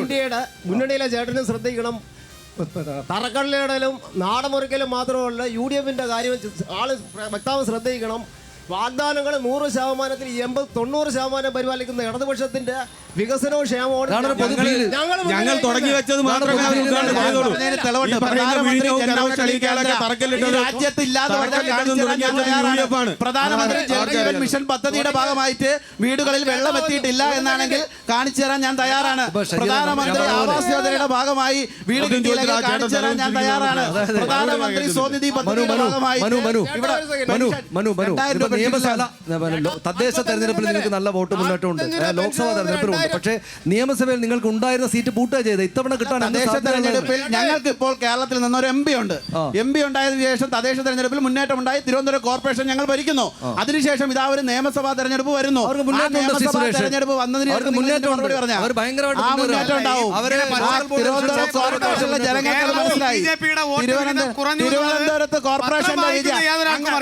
ഇന്ത്യയുടെ മുന്നണിയിലെ ചേട്ടനും ശ്രദ്ധിക്കണം. തറക്കല്ലിടലും നാടമുറിക്കലും മാത്രമല്ല, UDFന്റെ കാര്യം ആള് വ്യക്തമായി ശ്രദ്ധിക്കണം. വാഗ്ദാനങ്ങൾ 100%-ൽ 80-90% പരിപാലിക്കുന്ന ഇടതുപക്ഷത്തിന്റെ വികസനവും ക്ഷേമവും ഞങ്ങൾ തുടങ്ങി വെച്ചത് മാത്രമേ പ്രധാനമന്ത്രി ജലജീവൻ മിഷൻ പദ്ധതിയുടെ ഭാഗമായിട്ട് വീടുകളിൽ വെള്ളം എത്തിയിട്ടില്ല എന്നാണെങ്കിൽ കാണിച്ചു തരാൻ ഞാൻ തയ്യാറാണ്. പ്രധാനമന്ത്രി ആവാസ് യോജനയുടെ ഭാഗമായി വീട് കാണിച്ചു തരാൻ ഞാൻ തയ്യാറാണ്. പ്രധാനമന്ത്രി സ്വനിധി പദ്ധതിയുടെ ഭാഗമായി തദ്ദേശ തെരഞ്ഞെടുപ്പിൽ നിങ്ങൾക്ക് നല്ല വോട്ട് മുന്നേറ്റമുണ്ട്, ലോക്സഭാ തെരഞ്ഞെടുപ്പിലുണ്ട്. പക്ഷേ നിയമസഭയിൽ നിങ്ങൾക്ക് ഉണ്ടായിരുന്ന സീറ്റ് പൂട്ടുക ചെയ്ത് ഇത്തവണ കിട്ടാൻ തദ്ദേശ തെരഞ്ഞെടുപ്പിൽ ഞങ്ങൾക്ക് ഇപ്പോൾ കേരളത്തിൽ നിന്നൊരു MP ഉണ്ട്. MP ഉണ്ടായതിനു ശേഷം തദ്ദേശ തെരഞ്ഞെടുപ്പിൽ മുന്നേറ്റമുണ്ടായി. തിരുവനന്തപുരം കോർപ്പറേഷൻ ഞങ്ങൾ ഭരിക്കുന്നു. അതിനുശേഷം ഇതാ ഒരു നിയമസഭാ തെരഞ്ഞെടുപ്പ് വരുന്നു. തെരഞ്ഞെടുപ്പ് വന്നതിന് മുന്നേറ്റം ഉണ്ടാവും. തിരുവനന്തപുരം കോർപ്പറേഷനിലെ ജനങ്ങൾക്ക് മനസ്സിലായി. തിരുവനന്തപുരത്ത് കോർപ്പറേഷൻ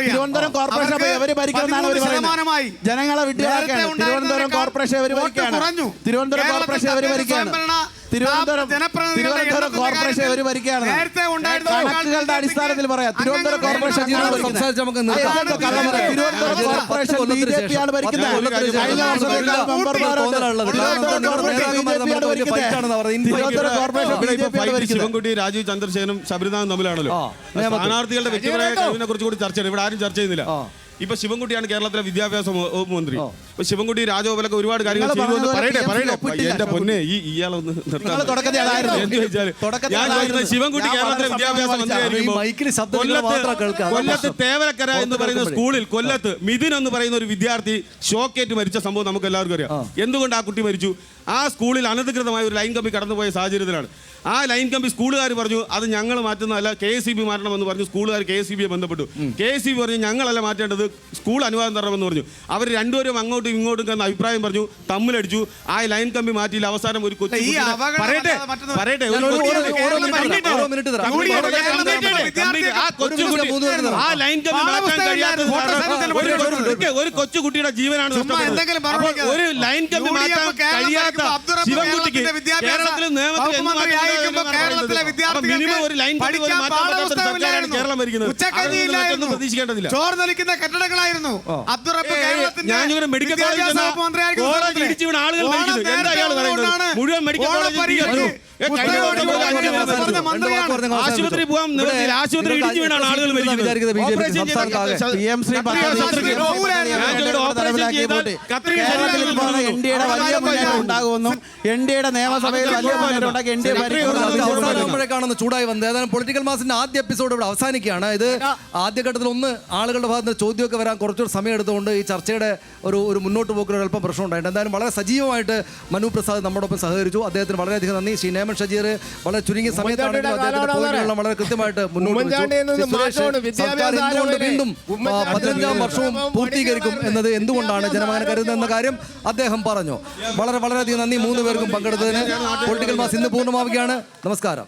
തിരുവനന്തപുരം കോർപ്പറേഷൻ ഇവര് ഭരിക്കുന്നതാണ് അവർ പറയുന്നത്. ജനങ്ങളെ വിട്ടുകളാക്കാണ്. തിരുവനന്തപുരം കോർപ്പറേഷൻ ഇവർ ഭരിക്കുകയാണ്. തിരുവനന്തപുരം കോർപ്പറേഷൻ ഇവർ ഭരിക്കുകയാണ്. തിരുവനന്തപുരം കോർപ്പറേഷൻ ഇവർ ഭരിക്കുകയാണ്. കണക്കുകളുടെ അടിസ്ഥാനത്തിൽ പറയാം. Thiruvananthapuram corporation Thiruvananthapuram corporation BJP ആണ് ഭരിക്കുന്നത്. കഴിഞ്ഞ വർഷത്തേക്കാൾ ശിവൻകുട്ടി, രാജീവ് ചന്ദ്രശേഖരനും ശബരിനാഥും തമ്മിലാണല്ലോ. സ്ഥാനാർത്ഥികളുടെ വ്യക്തിപരമായ കഴിവിനെ കുറിച്ച് കൂടി ചർച്ചയാണ്. ഇവിടെ ആരും ചർച്ച ചെയ്യുന്നില്ല. ഇപ്പൊ ശിവൻകുട്ടിയാണ് കേരളത്തിലെ വിദ്യാഭ്യാസ വകുപ്പ് മന്ത്രി. ഇപ്പൊ ശിവൻകുട്ടി രാജഗോപാലൊക്കെ ഒരുപാട് കാര്യങ്ങൾ ചെയ്തു. പറയട്ടെ എന്റെ പൊന്നെ, ഇയാളൊന്ന് ശിവൻകുട്ടി കേരളത്തിലെ വിദ്യാഭ്യാസ മന്ത്രി കൊല്ലത്ത് തേവരക്കര എന്ന് പറയുന്ന സ്കൂളിൽ കൊല്ലത്ത് മിഥുൻ എന്ന് പറയുന്ന ഒരു വിദ്യാർത്ഥി ഷോക്കേറ്റ് മരിച്ച സംഭവം നമുക്ക് എല്ലാവർക്കും അറിയാം. എന്തുകൊണ്ട് ആ കുട്ടി മരിച്ചു? ആ സ്കൂളിൽ അനധികൃതമായ ഒരു ലൈൻ കമ്പി കടന്നുപോയ സാഹചര്യത്തിലാണ്. ആ ലൈൻ കമ്പി സ്കൂളുകാർ പറഞ്ഞു അത് ഞങ്ങൾ മാറ്റുന്നതല്ല, KSEB മാറ്റണമെന്ന് പറഞ്ഞു. സ്കൂളുകാർ KSEBയെ ബന്ധപ്പെട്ടു. KSEB പറഞ്ഞു ഞങ്ങളല്ല മാറ്റേണ്ടത്, സ്കൂൾ അനുവാദം തരണമെന്ന് പറഞ്ഞു. അവർ രണ്ടുപേരും അങ്ങോട്ടും ഇങ്ങോട്ടും എന്ന അഭിപ്രായം പറഞ്ഞു, തമ്മിലടിച്ചു. ആ ലൈൻ കമ്പി മാറ്റിയില്ല. അവസാനം ഒരു കൊച്ചു കൊച്ചുകുട്ടിയുടെ ജീവനാണ്. ഒരു ലൈൻ കമ്പി മാറ്റാൻ കഴിയാത്ത ശിവൻകുട്ടിക്ക് കേരളത്തിൽ കേരളത്തിലെ വിദ്യാർത്ഥികൾക്ക് പഠിക്കാൻ പാഠപുസ്തകമില്ലായിരുന്നു, പ്രതീക്ഷിക്കേണ്ടതില്ല. ചോർന്നൊലിക്കുന്ന കെട്ടിടങ്ങളായിരുന്നു. അബ്ദുറബ്ബ് കേരളത്തിന്റെ വിദ്യാഭ്യാസ വകുപ്പ് മന്ത്രിയായിരിക്കും. മുഴുവൻ മെഡിക്കൽ ആശുപത്രി പോകാൻ ആശുപത്രി ഇടിച്ചു വീണാണ് ആളുകൾ ഉണ്ടാകുമെന്നും NDAയുടെ നിയമസഭയിൽ വലിയ മുന്നേറ്റം ഉണ്ടാക്കി അവസാനമാണെന്ന് ചൂടായി വന്നത്. ഏതായാലും പൊളിറ്റിക്കൽ മാസിന്റെ ആദ്യ എപ്പിസോഡ് ഇവിടെ അവസാനിക്കുകയാണ്. ഇത് ആദ്യഘട്ടത്തിൽ ആളുകളുടെ ഭാഗത്ത് നിന്ന് ചോദ്യമൊക്കെ വരാൻ കുറച്ചൊരു സമയം എടുത്തുകൊണ്ട് ഈ ചർച്ചയുടെ ഒരു മുന്നോട്ട് പോക്കിന് അല്പം പ്രശ്നം ഉണ്ടായിട്ട് എന്തായാലും വളരെ സജീവമായിട്ട് മനു പ്രസാദ് നമ്മോടൊപ്പം സഹകരിച്ചു. അദ്ദേഹത്തിന് വളരെയധികം നന്ദി. ശ്രീ നേമൻ ഷജീർ വളരെ ചുരുങ്ങിയ സമയത്താണെങ്കിലും അദ്ദേഹത്തിന്റെ പോയിന്റുകളെല്ലാം വളരെ കൃത്യമായിട്ട് മുന്നോട്ട് വീണ്ടും 15ാം വർഷവും പൂർത്തീകരിക്കും എന്നത് എന്തുകൊണ്ടാണ് ജനമങ്ങനെ കരുതുന്നതെന്ന കാര്യം അദ്ദേഹം പറഞ്ഞു. വളരെയധികം നന്ദി 3 പേർക്കും പങ്കെടുത്തതിന്. പൊളിറ്റിക്കൽ മാസ് ഇന്ന് പൂർണ്ണമാവുകയാണ്. നമസ്കാരം.